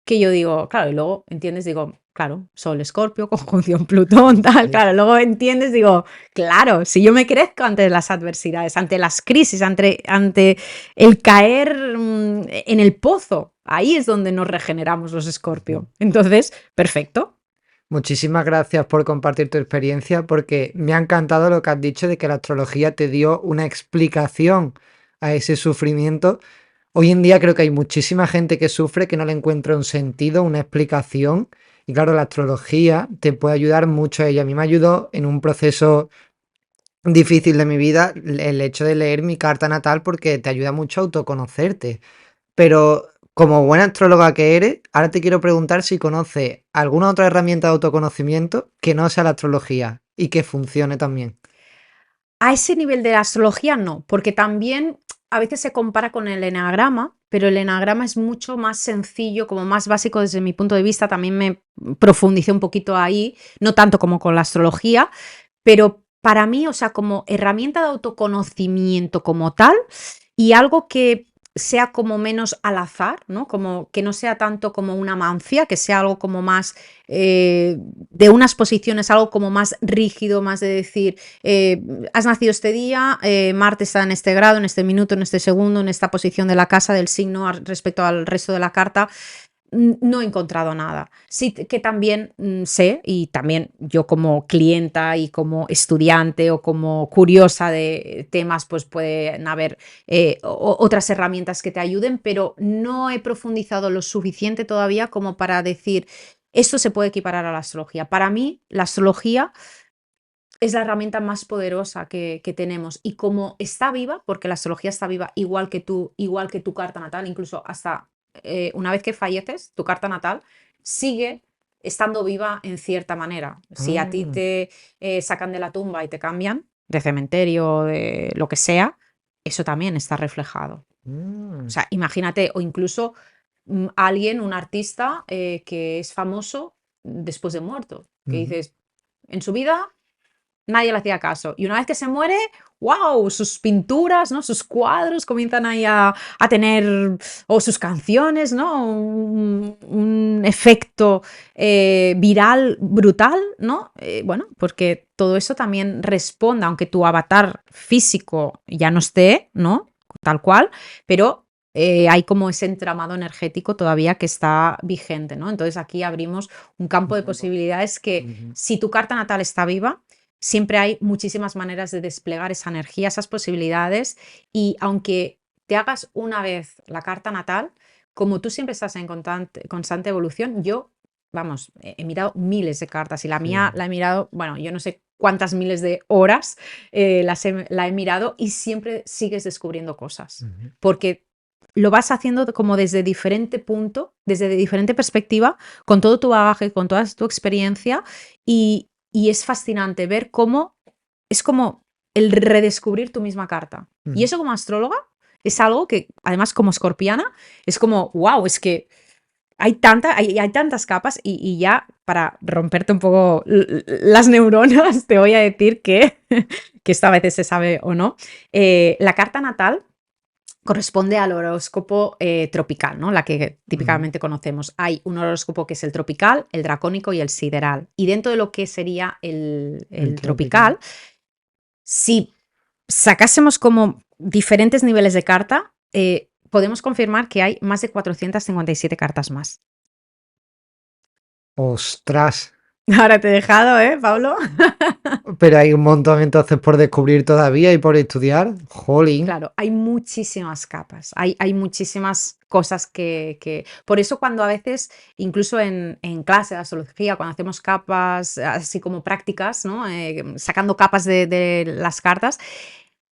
que yo digo, claro, y luego entiendes, digo, claro, Sol, Escorpio, conjunción Plutón, tal, Sí. claro, luego entiendes, digo, claro, si yo me crezco ante las adversidades, ante las crisis, ante el caer en el pozo, ahí es donde nos regeneramos los Ujú. Escorpio. Entonces, perfecto. Muchísimas gracias por compartir tu experiencia, porque me ha encantado lo que has dicho de que la astrología te dio una explicación a ese sufrimiento. Hoy en día creo que hay muchísima gente que sufre que no le encuentra un sentido, una explicación. Y claro, la astrología te puede ayudar mucho a ello. A mí me ayudó en un proceso difícil de mi vida el hecho de leer mi carta natal porque te ayuda mucho a autoconocerte. Pero como buena astróloga que eres, ahora te quiero preguntar si conoces alguna otra herramienta de autoconocimiento que no sea la astrología y que funcione también. A ese nivel de la astrología no, porque también a veces se compara con el eneagrama, pero el eneagrama es mucho más sencillo, como más básico desde mi punto de vista. También me profundicé un poquito ahí, no tanto como con la astrología, pero para mí, o sea, como herramienta de autoconocimiento como tal y algo que sea como menos al azar, ¿no? Como que no sea tanto como una mancia, que sea algo como más de unas posiciones, algo como más rígido, más de decir, has nacido este día, Marte está en este grado, en este minuto, en este segundo, en esta posición de la casa, del signo respecto al resto de la carta. No he encontrado nada. Sí que también sé, y también yo como clienta y como estudiante o como curiosa de temas, pues pueden haber otras herramientas que te ayuden, pero no he profundizado lo suficiente todavía como para decir, esto se puede equiparar a la astrología. Para mí, la astrología es la herramienta más poderosa que tenemos. Y como está viva, porque la astrología está viva igual que tú, igual que tu carta natal, incluso hasta una vez que falleces, tu carta natal sigue estando viva en cierta manera. Si a ti Mm, te sacan de la tumba y te cambian de cementerio, de lo que sea, eso también está reflejado. O mm, sea, imagínate, o incluso alguien, un artista que es famoso después de muerto, que ujú. dices, en su vida nadie le hacía caso. Y una vez que se muere, wow, sus pinturas, ¿no? Sus cuadros comienzan ahí a tener, o sus canciones, ¿no? Un efecto viral brutal, ¿no? Bueno, porque todo eso también responde, aunque tu avatar físico ya no esté, ¿no? Tal cual, pero hay como ese entramado energético todavía que está vigente, ¿no? Entonces aquí abrimos un campo de Bueno, posibilidades que ujú. si tu carta natal está viva, siempre hay muchísimas maneras de desplegar esa energía, esas posibilidades, y aunque te hagas una vez la carta natal, como tú siempre estás en constante evolución, yo, vamos, he mirado miles de cartas y la mía Sí. la he mirado, bueno, yo no sé cuántas miles de horas la he mirado y siempre sigues descubriendo cosas, Ujú. porque lo vas haciendo como desde diferente punto, desde diferente perspectiva, con todo tu bagaje, con toda tu experiencia y es fascinante ver cómo es como el redescubrir tu misma carta. Y Ujú. eso como astróloga es algo que, además como escorpiana, es como, wow, es que hay tantas capas y ya para romperte un poco las neuronas, te voy a decir que esta vez se sabe o no, la carta natal corresponde al horóscopo tropical, ¿no? La que Ujú. típicamente conocemos. Hay un horóscopo que es el tropical, el dracónico y el sideral. Y dentro de lo que sería El el tropical. tropical, si sacásemos como diferentes niveles de carta, podemos confirmar que hay más de 457 cartas más. Ostras. Ahora te he dejado, ¿eh, Pablo? Pero hay un montón entonces por descubrir todavía y por estudiar. Jolín. Claro, hay muchísimas capas, hay muchísimas cosas Por eso cuando a veces, incluso en clase de astrología, cuando hacemos capas, así como prácticas, ¿no? Sacando capas de las cartas,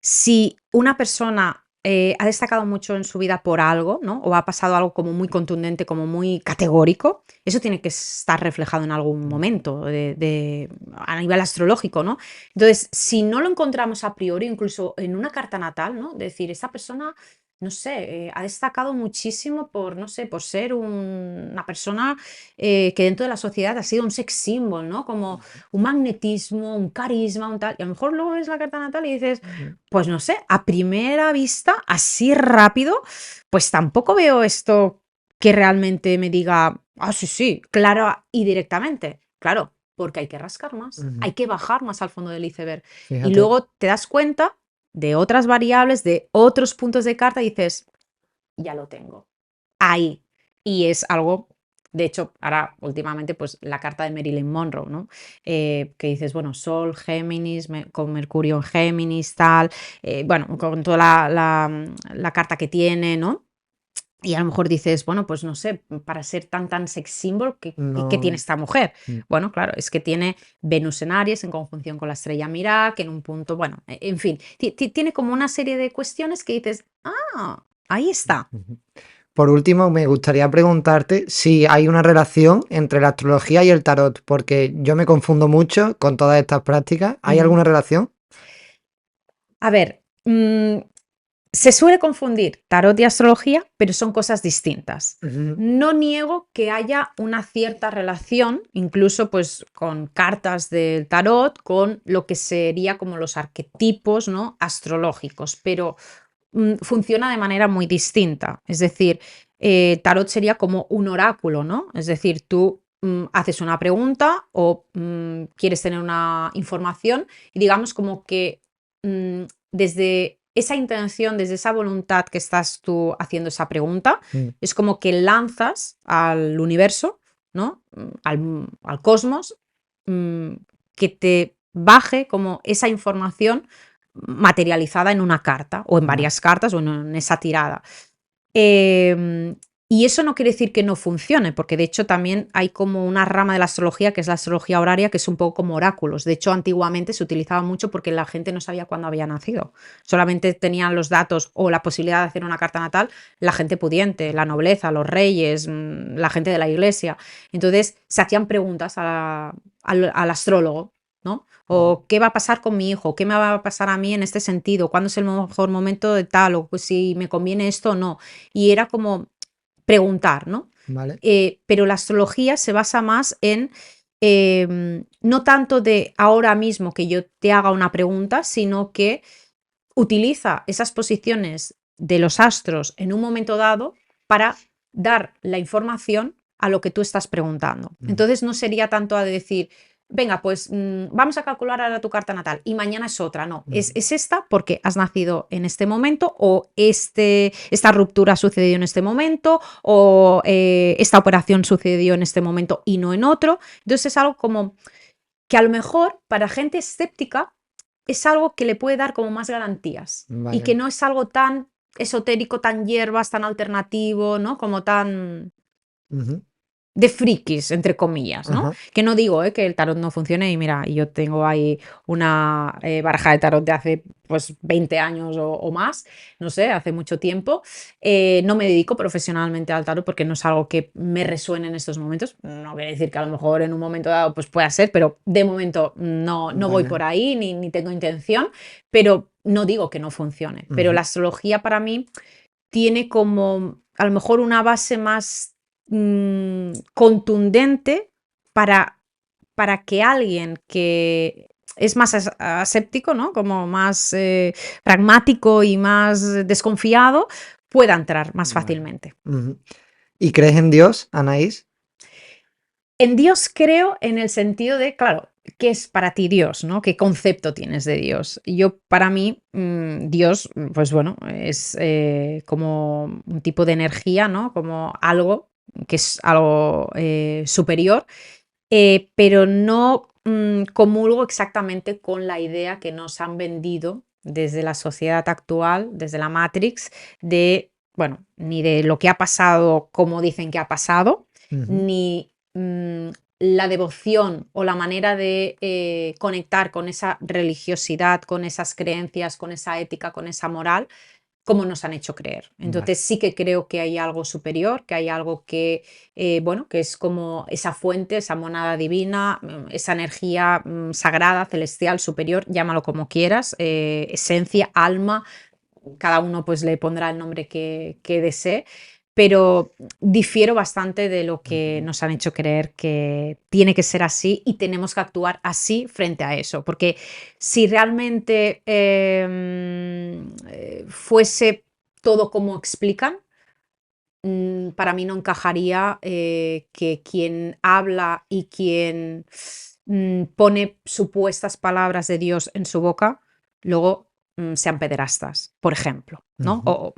si una persona ha destacado mucho en su vida por algo, ¿no? O ha pasado algo como muy contundente, como muy categórico, eso tiene que estar reflejado en algún momento a nivel astrológico, ¿no? Entonces, si no lo encontramos a priori, incluso en una carta natal, ¿no? Decir, esta persona, no sé, ha destacado muchísimo por, no sé, por ser una persona que dentro de la sociedad ha sido un sex symbol, ¿no? Como un magnetismo, un carisma, un tal. Y a lo mejor luego ves la carta natal y dices, Ujú. pues no sé, a primera vista, así rápido, pues tampoco veo esto que realmente me diga, ah, sí, sí, claro y directamente. Claro, porque hay que rascar más, Ujú. hay que bajar más al fondo del iceberg. Y Fíjate. luego te das cuenta de otras variables, de otros puntos de carta y dices, ya lo tengo, ahí. Y es algo, de hecho, ahora últimamente, pues la carta de Marilyn Monroe, ¿no? Que dices, bueno, Sol, Géminis, con Mercurio en Géminis, tal, bueno, con toda la carta que tiene, ¿no? Y a lo mejor dices, bueno, pues no sé, para ser tan sex symbol, ¿qué tiene No. esta mujer? Mm. Bueno, claro, es que tiene Venus en Aries en conjunción con la estrella Mirac, en un punto, bueno, en fin, tiene como una serie de cuestiones que dices, ah, ahí está. Ujú. Por último, me gustaría preguntarte si hay una relación entre la astrología y el tarot, porque yo me confundo mucho con todas estas prácticas. ¿Hay Ujú. alguna relación? A ver, se suele confundir tarot y astrología, pero son cosas distintas. Ujú. No niego que haya una cierta relación, incluso pues con cartas del tarot, con lo que sería como los arquetipos, ¿no? Astrológicos, pero funciona de manera muy distinta. Es decir, tarot sería como un oráculo, ¿no? Es decir, tú haces una pregunta o quieres tener una información y digamos como que desde esa intención, desde esa voluntad que estás tú haciendo esa pregunta, Mm. es como que lanzas al universo, ¿no? Al cosmos, mm, que te baje como esa información materializada en una carta o en Vale. varias cartas o en esa tirada. Em, Y eso no quiere decir que no funcione, porque de hecho también hay como una rama de la astrología, que es la astrología horaria, que es un poco como oráculos. De hecho, antiguamente se utilizaba mucho porque la gente no sabía cuándo había nacido. Solamente tenían los datos o la posibilidad de hacer una carta natal la gente pudiente, la nobleza, los reyes, la gente de la iglesia. Entonces se hacían preguntas al astrólogo, ¿no? O qué va a pasar con mi hijo, qué me va a pasar a mí en este sentido, cuándo es el mejor momento de tal, o pues si me conviene esto o no. Y era como preguntar, ¿no? ¿Vale? Pero la astrología se basa más en no tanto de ahora mismo que yo te haga una pregunta, sino que utiliza esas posiciones de los astros en un momento dado para dar la información a lo que tú estás preguntando. Entonces no sería tanto a decir, venga, pues vamos a calcular ahora tu carta natal y mañana es otra. No, es esta porque has nacido en este momento o esta ruptura ha sucedido en este momento o esta operación sucedió en este momento y no en otro. Entonces es algo como que a lo mejor para gente escéptica es algo que le puede dar como más garantías y que Vale. no es algo tan esotérico, tan hierbas, tan alternativo, ¿no? Como tan Ujú. de frikis, entre comillas, ¿no? Ajá. Que no digo que el tarot no funcione y mira, yo tengo ahí una baraja de tarot de hace pues 20 años o más, no sé, hace mucho tiempo. No me dedico profesionalmente al tarot porque no es algo que me resuene en estos momentos. No quiere decir que a lo mejor en un momento dado pues pueda ser, pero de momento no voy Vale. por ahí ni tengo intención, pero no digo que no funcione. Pero Ujú. la astrología para mí tiene como a lo mejor una base más contundente para, para que alguien que es más aséptico, ¿no? Como más pragmático y más desconfiado, pueda entrar más Vale. fácilmente. Ujú. ¿Y crees en Dios, Anaís? En Dios creo en el sentido de, claro, ¿qué es para ti Dios, no? ¿Qué concepto tienes de Dios? Yo, para mí, Dios, pues bueno, es como un tipo de energía, ¿no? Como algo que es algo superior, pero no comulgo exactamente con la idea que nos han vendido desde la sociedad actual, desde la Matrix, de, bueno, ni de lo que ha pasado como dicen que ha pasado, Ujú. ni la devoción o la manera de conectar con esa religiosidad, con esas creencias, con esa ética, con esa moral, como nos han hecho creer. Vale. Entonces sí que creo que hay algo superior, que hay algo que, bueno, que es como esa fuente, esa monada divina, esa energía sagrada, celestial, superior, llámalo como quieras, esencia, alma, cada uno pues le pondrá el nombre que desee, pero difiero bastante de lo que Ujú. nos han hecho creer que tiene que ser así y tenemos que actuar así frente a eso, porque si realmente fuese todo como explican, para mí no encajaría que quien habla y quien pone supuestas palabras de Dios en su boca, luego sean pederastas, por ejemplo, ¿no? Ujú. O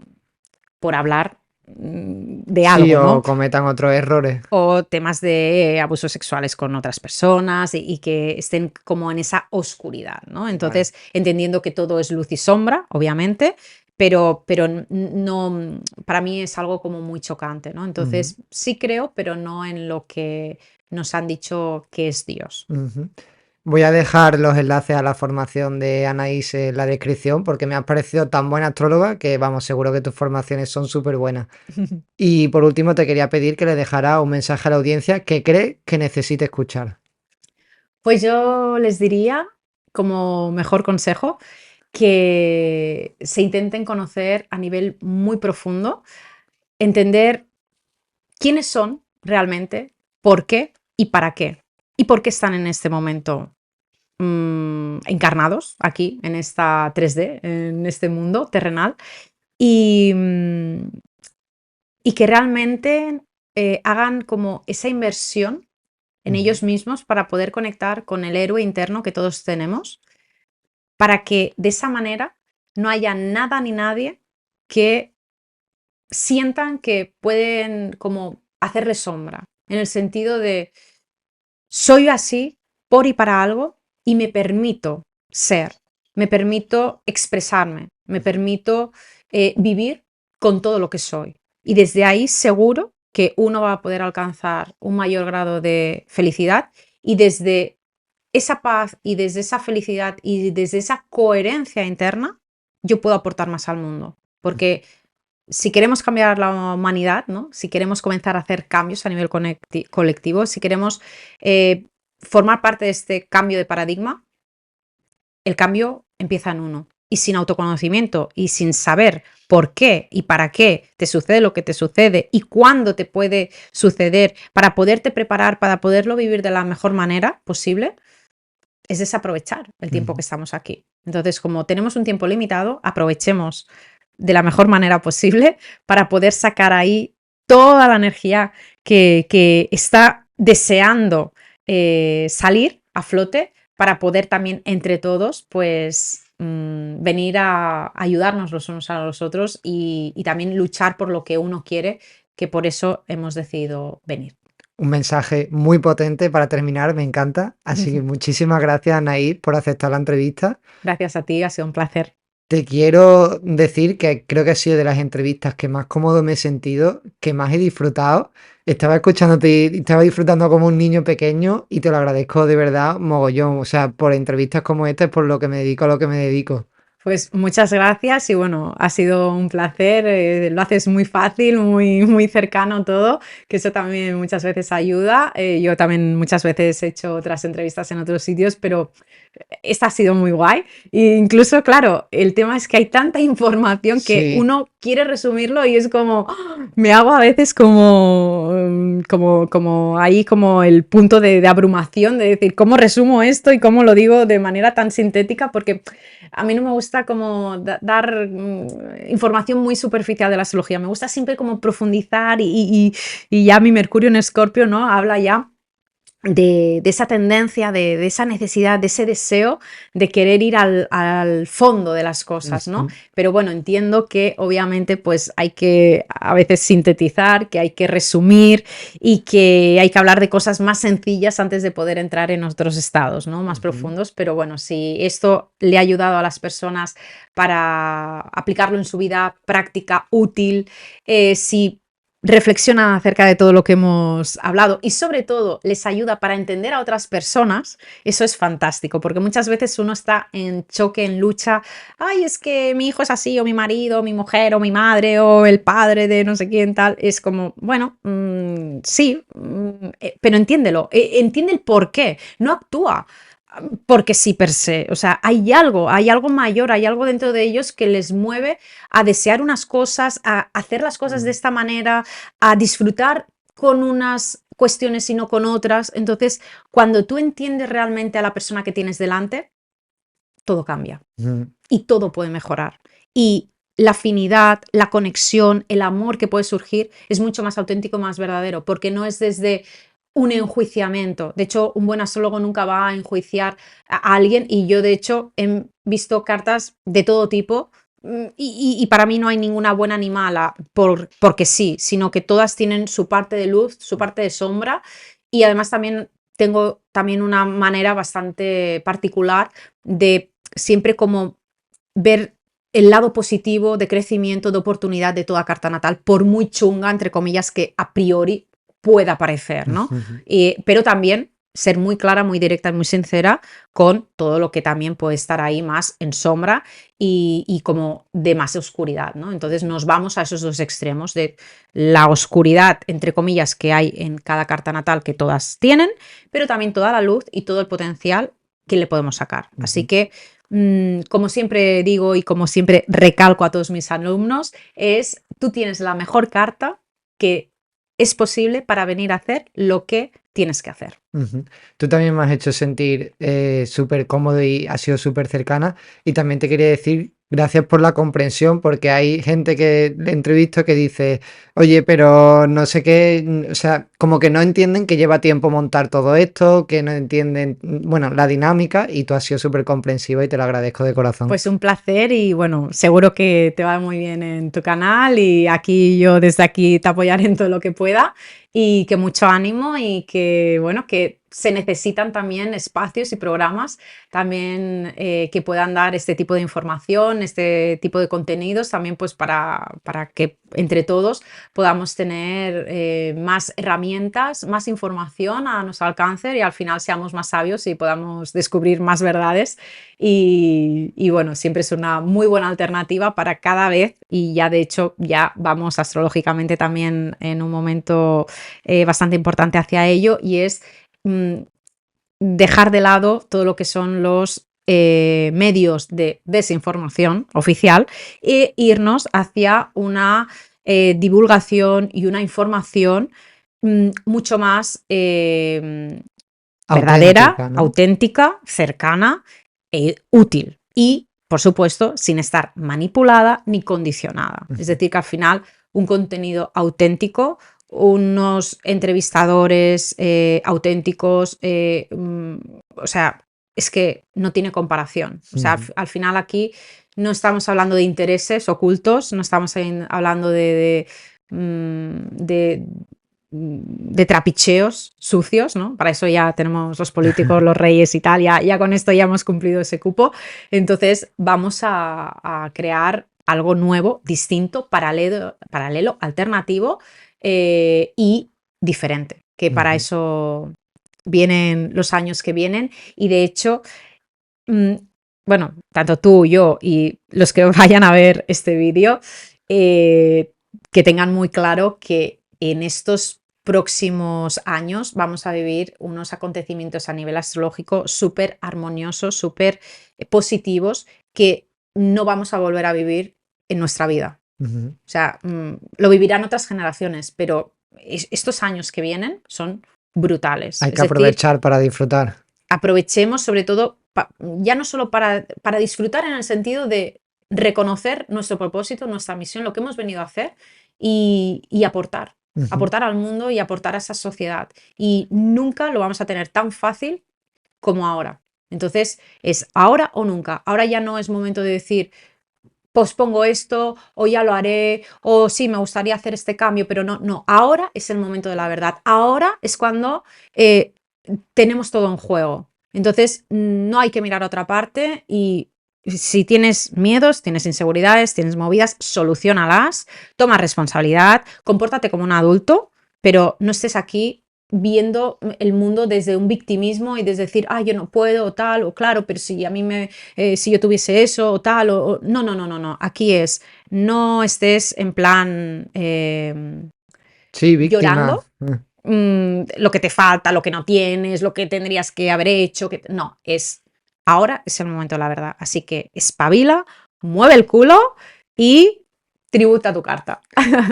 por hablar de Sí, algo, ¿no? o cometan otros errores. O temas de abusos sexuales con otras personas y que estén como en esa oscuridad, ¿no? Vale. Entonces, entendiendo que todo es luz y sombra, obviamente, pero no, para mí es algo como muy chocante, ¿no? Ujú. Entonces, sí creo, pero no en lo que nos han dicho que es Dios. Ujú. Voy a dejar los enlaces a la formación de Anaís en la descripción porque me has parecido tan buena astróloga que, vamos, seguro que tus formaciones son súper buenas. Y por último, te quería pedir que le dejara un mensaje a la audiencia que cree que necesite escuchar. Pues yo les diría, como mejor consejo, que se intenten conocer a nivel muy profundo, entender quiénes son realmente, por qué y para qué. Y por qué están en este momento encarnados aquí, en esta 3D, en este mundo terrenal. Y, y que realmente hagan como esa inversión en Ujú. ellos mismos para poder conectar con el héroe interno que todos tenemos, para que de esa manera no haya nada ni nadie que sientan que pueden como hacerle sombra, en el sentido de soy así por y para algo y me permito ser, me permito expresarme, me permito vivir con todo lo que soy. Y desde ahí seguro que uno va a poder alcanzar un mayor grado de felicidad y desde esa paz y desde esa felicidad y desde esa coherencia interna, yo puedo aportar más al mundo. Porque si queremos cambiar la humanidad, ¿no? Si queremos comenzar a hacer cambios a nivel colectivo, si queremos formar parte de este cambio de paradigma, el cambio empieza en uno. Y sin autoconocimiento y sin saber por qué y para qué te sucede lo que te sucede y cuándo te puede suceder para poderte preparar, para poderlo vivir de la mejor manera posible, es desaprovechar el tiempo que estamos aquí. Entonces, como tenemos un tiempo limitado, aprovechemos de la mejor manera posible para poder sacar ahí toda la energía que está deseando salir a flote para poder también entre todos pues venir a ayudarnos los unos a los otros y también luchar por lo que uno quiere, que por eso hemos decidido venir. Un mensaje muy potente para terminar, me encanta. Así que muchísimas gracias, Anaís, por aceptar la entrevista. Gracias a ti, ha sido un placer. Te quiero decir que creo que ha sido de las entrevistas que más cómodo me he sentido, que más he disfrutado. Estaba escuchándote y estaba disfrutando como un niño pequeño y te lo agradezco de verdad mogollón. O sea, por entrevistas como esta es por lo que me dedico a lo que me dedico. Pues muchas gracias y bueno, ha sido un placer, lo haces muy fácil, muy cercano todo, que eso también muchas veces ayuda. Yo también muchas veces he hecho otras entrevistas en otros sitios, pero esta ha sido muy guay. E incluso, claro, el tema es que hay tanta información que Sí. uno quiere resumirlo y es como, me hago a veces como ahí como el punto de abrumación, de decir, ¿cómo resumo esto y cómo lo digo de manera tan sintética? Porque a mí no me gusta como dar información muy superficial de la astrología, me gusta siempre como profundizar y ya mi Mercurio en Escorpio, ¿no? Habla ya de esa tendencia, de esa necesidad, de ese deseo de querer ir al fondo de las cosas, ¿no? Pero bueno, entiendo que obviamente pues hay que a veces sintetizar, que hay que resumir y que hay que hablar de cosas más sencillas antes de poder entrar en otros estados, ¿no? Más profundos, pero bueno, si esto le ha ayudado a las personas para aplicarlo en su vida práctica, útil, si reflexionan acerca de todo lo que hemos hablado y sobre todo les ayuda para entender a otras personas, eso es fantástico, porque muchas veces uno está en choque, en lucha, ay, es que mi hijo es así, o mi marido, o mi mujer, o mi madre, o el padre de no sé quién tal, es como, bueno, sí, pero entiéndelo, entiende el por qué, no actúa porque sí per se, o sea, hay algo mayor, hay algo dentro de ellos que les mueve a desear unas cosas, a hacer las cosas de esta manera, a disfrutar con unas cuestiones y no con otras. Entonces, cuando tú entiendes realmente a la persona que tienes delante, todo cambia y todo puede mejorar. Y la afinidad, la conexión, el amor que puede surgir es mucho más auténtico, más verdadero, porque no es desde un enjuiciamiento. De hecho, un buen astrólogo nunca va a enjuiciar a alguien y yo, de hecho, he visto cartas de todo tipo y para mí no hay ninguna buena ni mala porque sí, sino que todas tienen su parte de luz, su parte de sombra y además también tengo también una manera bastante particular de siempre como ver el lado positivo de crecimiento, de oportunidad de toda carta natal, por muy chunga, entre comillas, que a priori pueda parecer, ¿no? Pero también ser muy clara, muy directa y muy sincera con todo lo que también puede estar ahí más en sombra y como de más oscuridad, ¿no? Entonces nos vamos a esos dos extremos de la oscuridad, entre comillas, que hay en cada carta natal que todas tienen, pero también toda la luz y todo el potencial que le podemos sacar. Así que como siempre digo y como siempre recalco a todos mis alumnos, es tú tienes la mejor carta que es posible para venir a hacer lo que tienes que hacer. Tú también me has hecho sentir súper cómodo y has sido súper cercana. Y también te quería decir gracias por la comprensión, porque hay gente que le entrevisto que dice, oye, pero no sé qué, o sea, como que no entienden que lleva tiempo montar todo esto, que no entienden, bueno, la dinámica, y tú has sido súper comprensiva y te lo agradezco de corazón. Pues un placer y bueno, seguro que te va muy bien en tu canal y aquí yo desde aquí te apoyaré en todo lo que pueda y que mucho ánimo y que bueno, que se necesitan también espacios y programas también que puedan dar este tipo de información, este tipo de contenidos, también pues para que entre todos podamos tener más herramientas, más información a nuestro alcance y al final seamos más sabios y podamos descubrir más verdades. Y bueno, siempre es una muy buena alternativa para cada vez, y ya de hecho ya vamos astrológicamente también en un momento bastante importante hacia ello, y es dejar de lado todo lo que son los medios de desinformación oficial e irnos hacia una divulgación y una información mucho más verdadera, Auténtica, ¿no? auténtica, cercana e útil. Y, por supuesto, sin estar manipulada ni condicionada. Es decir, que al final un contenido auténtico, unos entrevistadores auténticos, o sea, es que no tiene comparación. O sea, al final aquí no estamos hablando de intereses ocultos, no estamos hablando de trapicheos sucios, ¿no? Para eso ya tenemos los políticos, los reyes y tal, ya con esto ya hemos cumplido ese cupo. Entonces vamos a crear algo nuevo, distinto, paralelo, alternativo y diferente, que para eso vienen los años que vienen. Y de hecho, bueno, tanto tú, yo y los que vayan a ver este vídeo, que tengan muy claro que en estos próximos años vamos a vivir unos acontecimientos a nivel astrológico súper armoniosos, súper positivos, que no vamos a volver a vivir en nuestra vida. O sea, lo vivirán otras generaciones, pero estos años que vienen son brutales. Hay Es que decir, aprovechar para disfrutar. aprovechemos sobre todo, ya no solo para disfrutar en el sentido de reconocer nuestro propósito, nuestra misión, lo que hemos venido a hacer y aportar. Aportar al mundo y aportar a esa sociedad. Y nunca lo vamos a tener tan fácil como ahora. Entonces, es ahora o nunca. Ahora ya no es momento de decir, pospongo esto, o ya lo haré, o sí, me gustaría hacer este cambio, pero no. Ahora es el momento de la verdad. Ahora es cuando tenemos todo en juego. Entonces, no hay que mirar a otra parte, y si tienes miedos, tienes inseguridades, tienes movidas, soluciónalas, toma responsabilidad, compórtate como un adulto, pero no estés aquí viendo el mundo desde un victimismo y desde decir, yo no puedo, o tal, o claro, pero si a mí si yo tuviese eso, o tal, no. Aquí es, no estés en plan Sí, víctima. llorando lo que te falta, lo que no tienes, lo que tendrías que haber hecho. No, ahora es el momento de la verdad. Así que espabila, mueve el culo y tributa tu carta.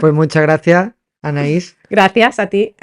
Pues muchas gracias, Anaís. Gracias a ti.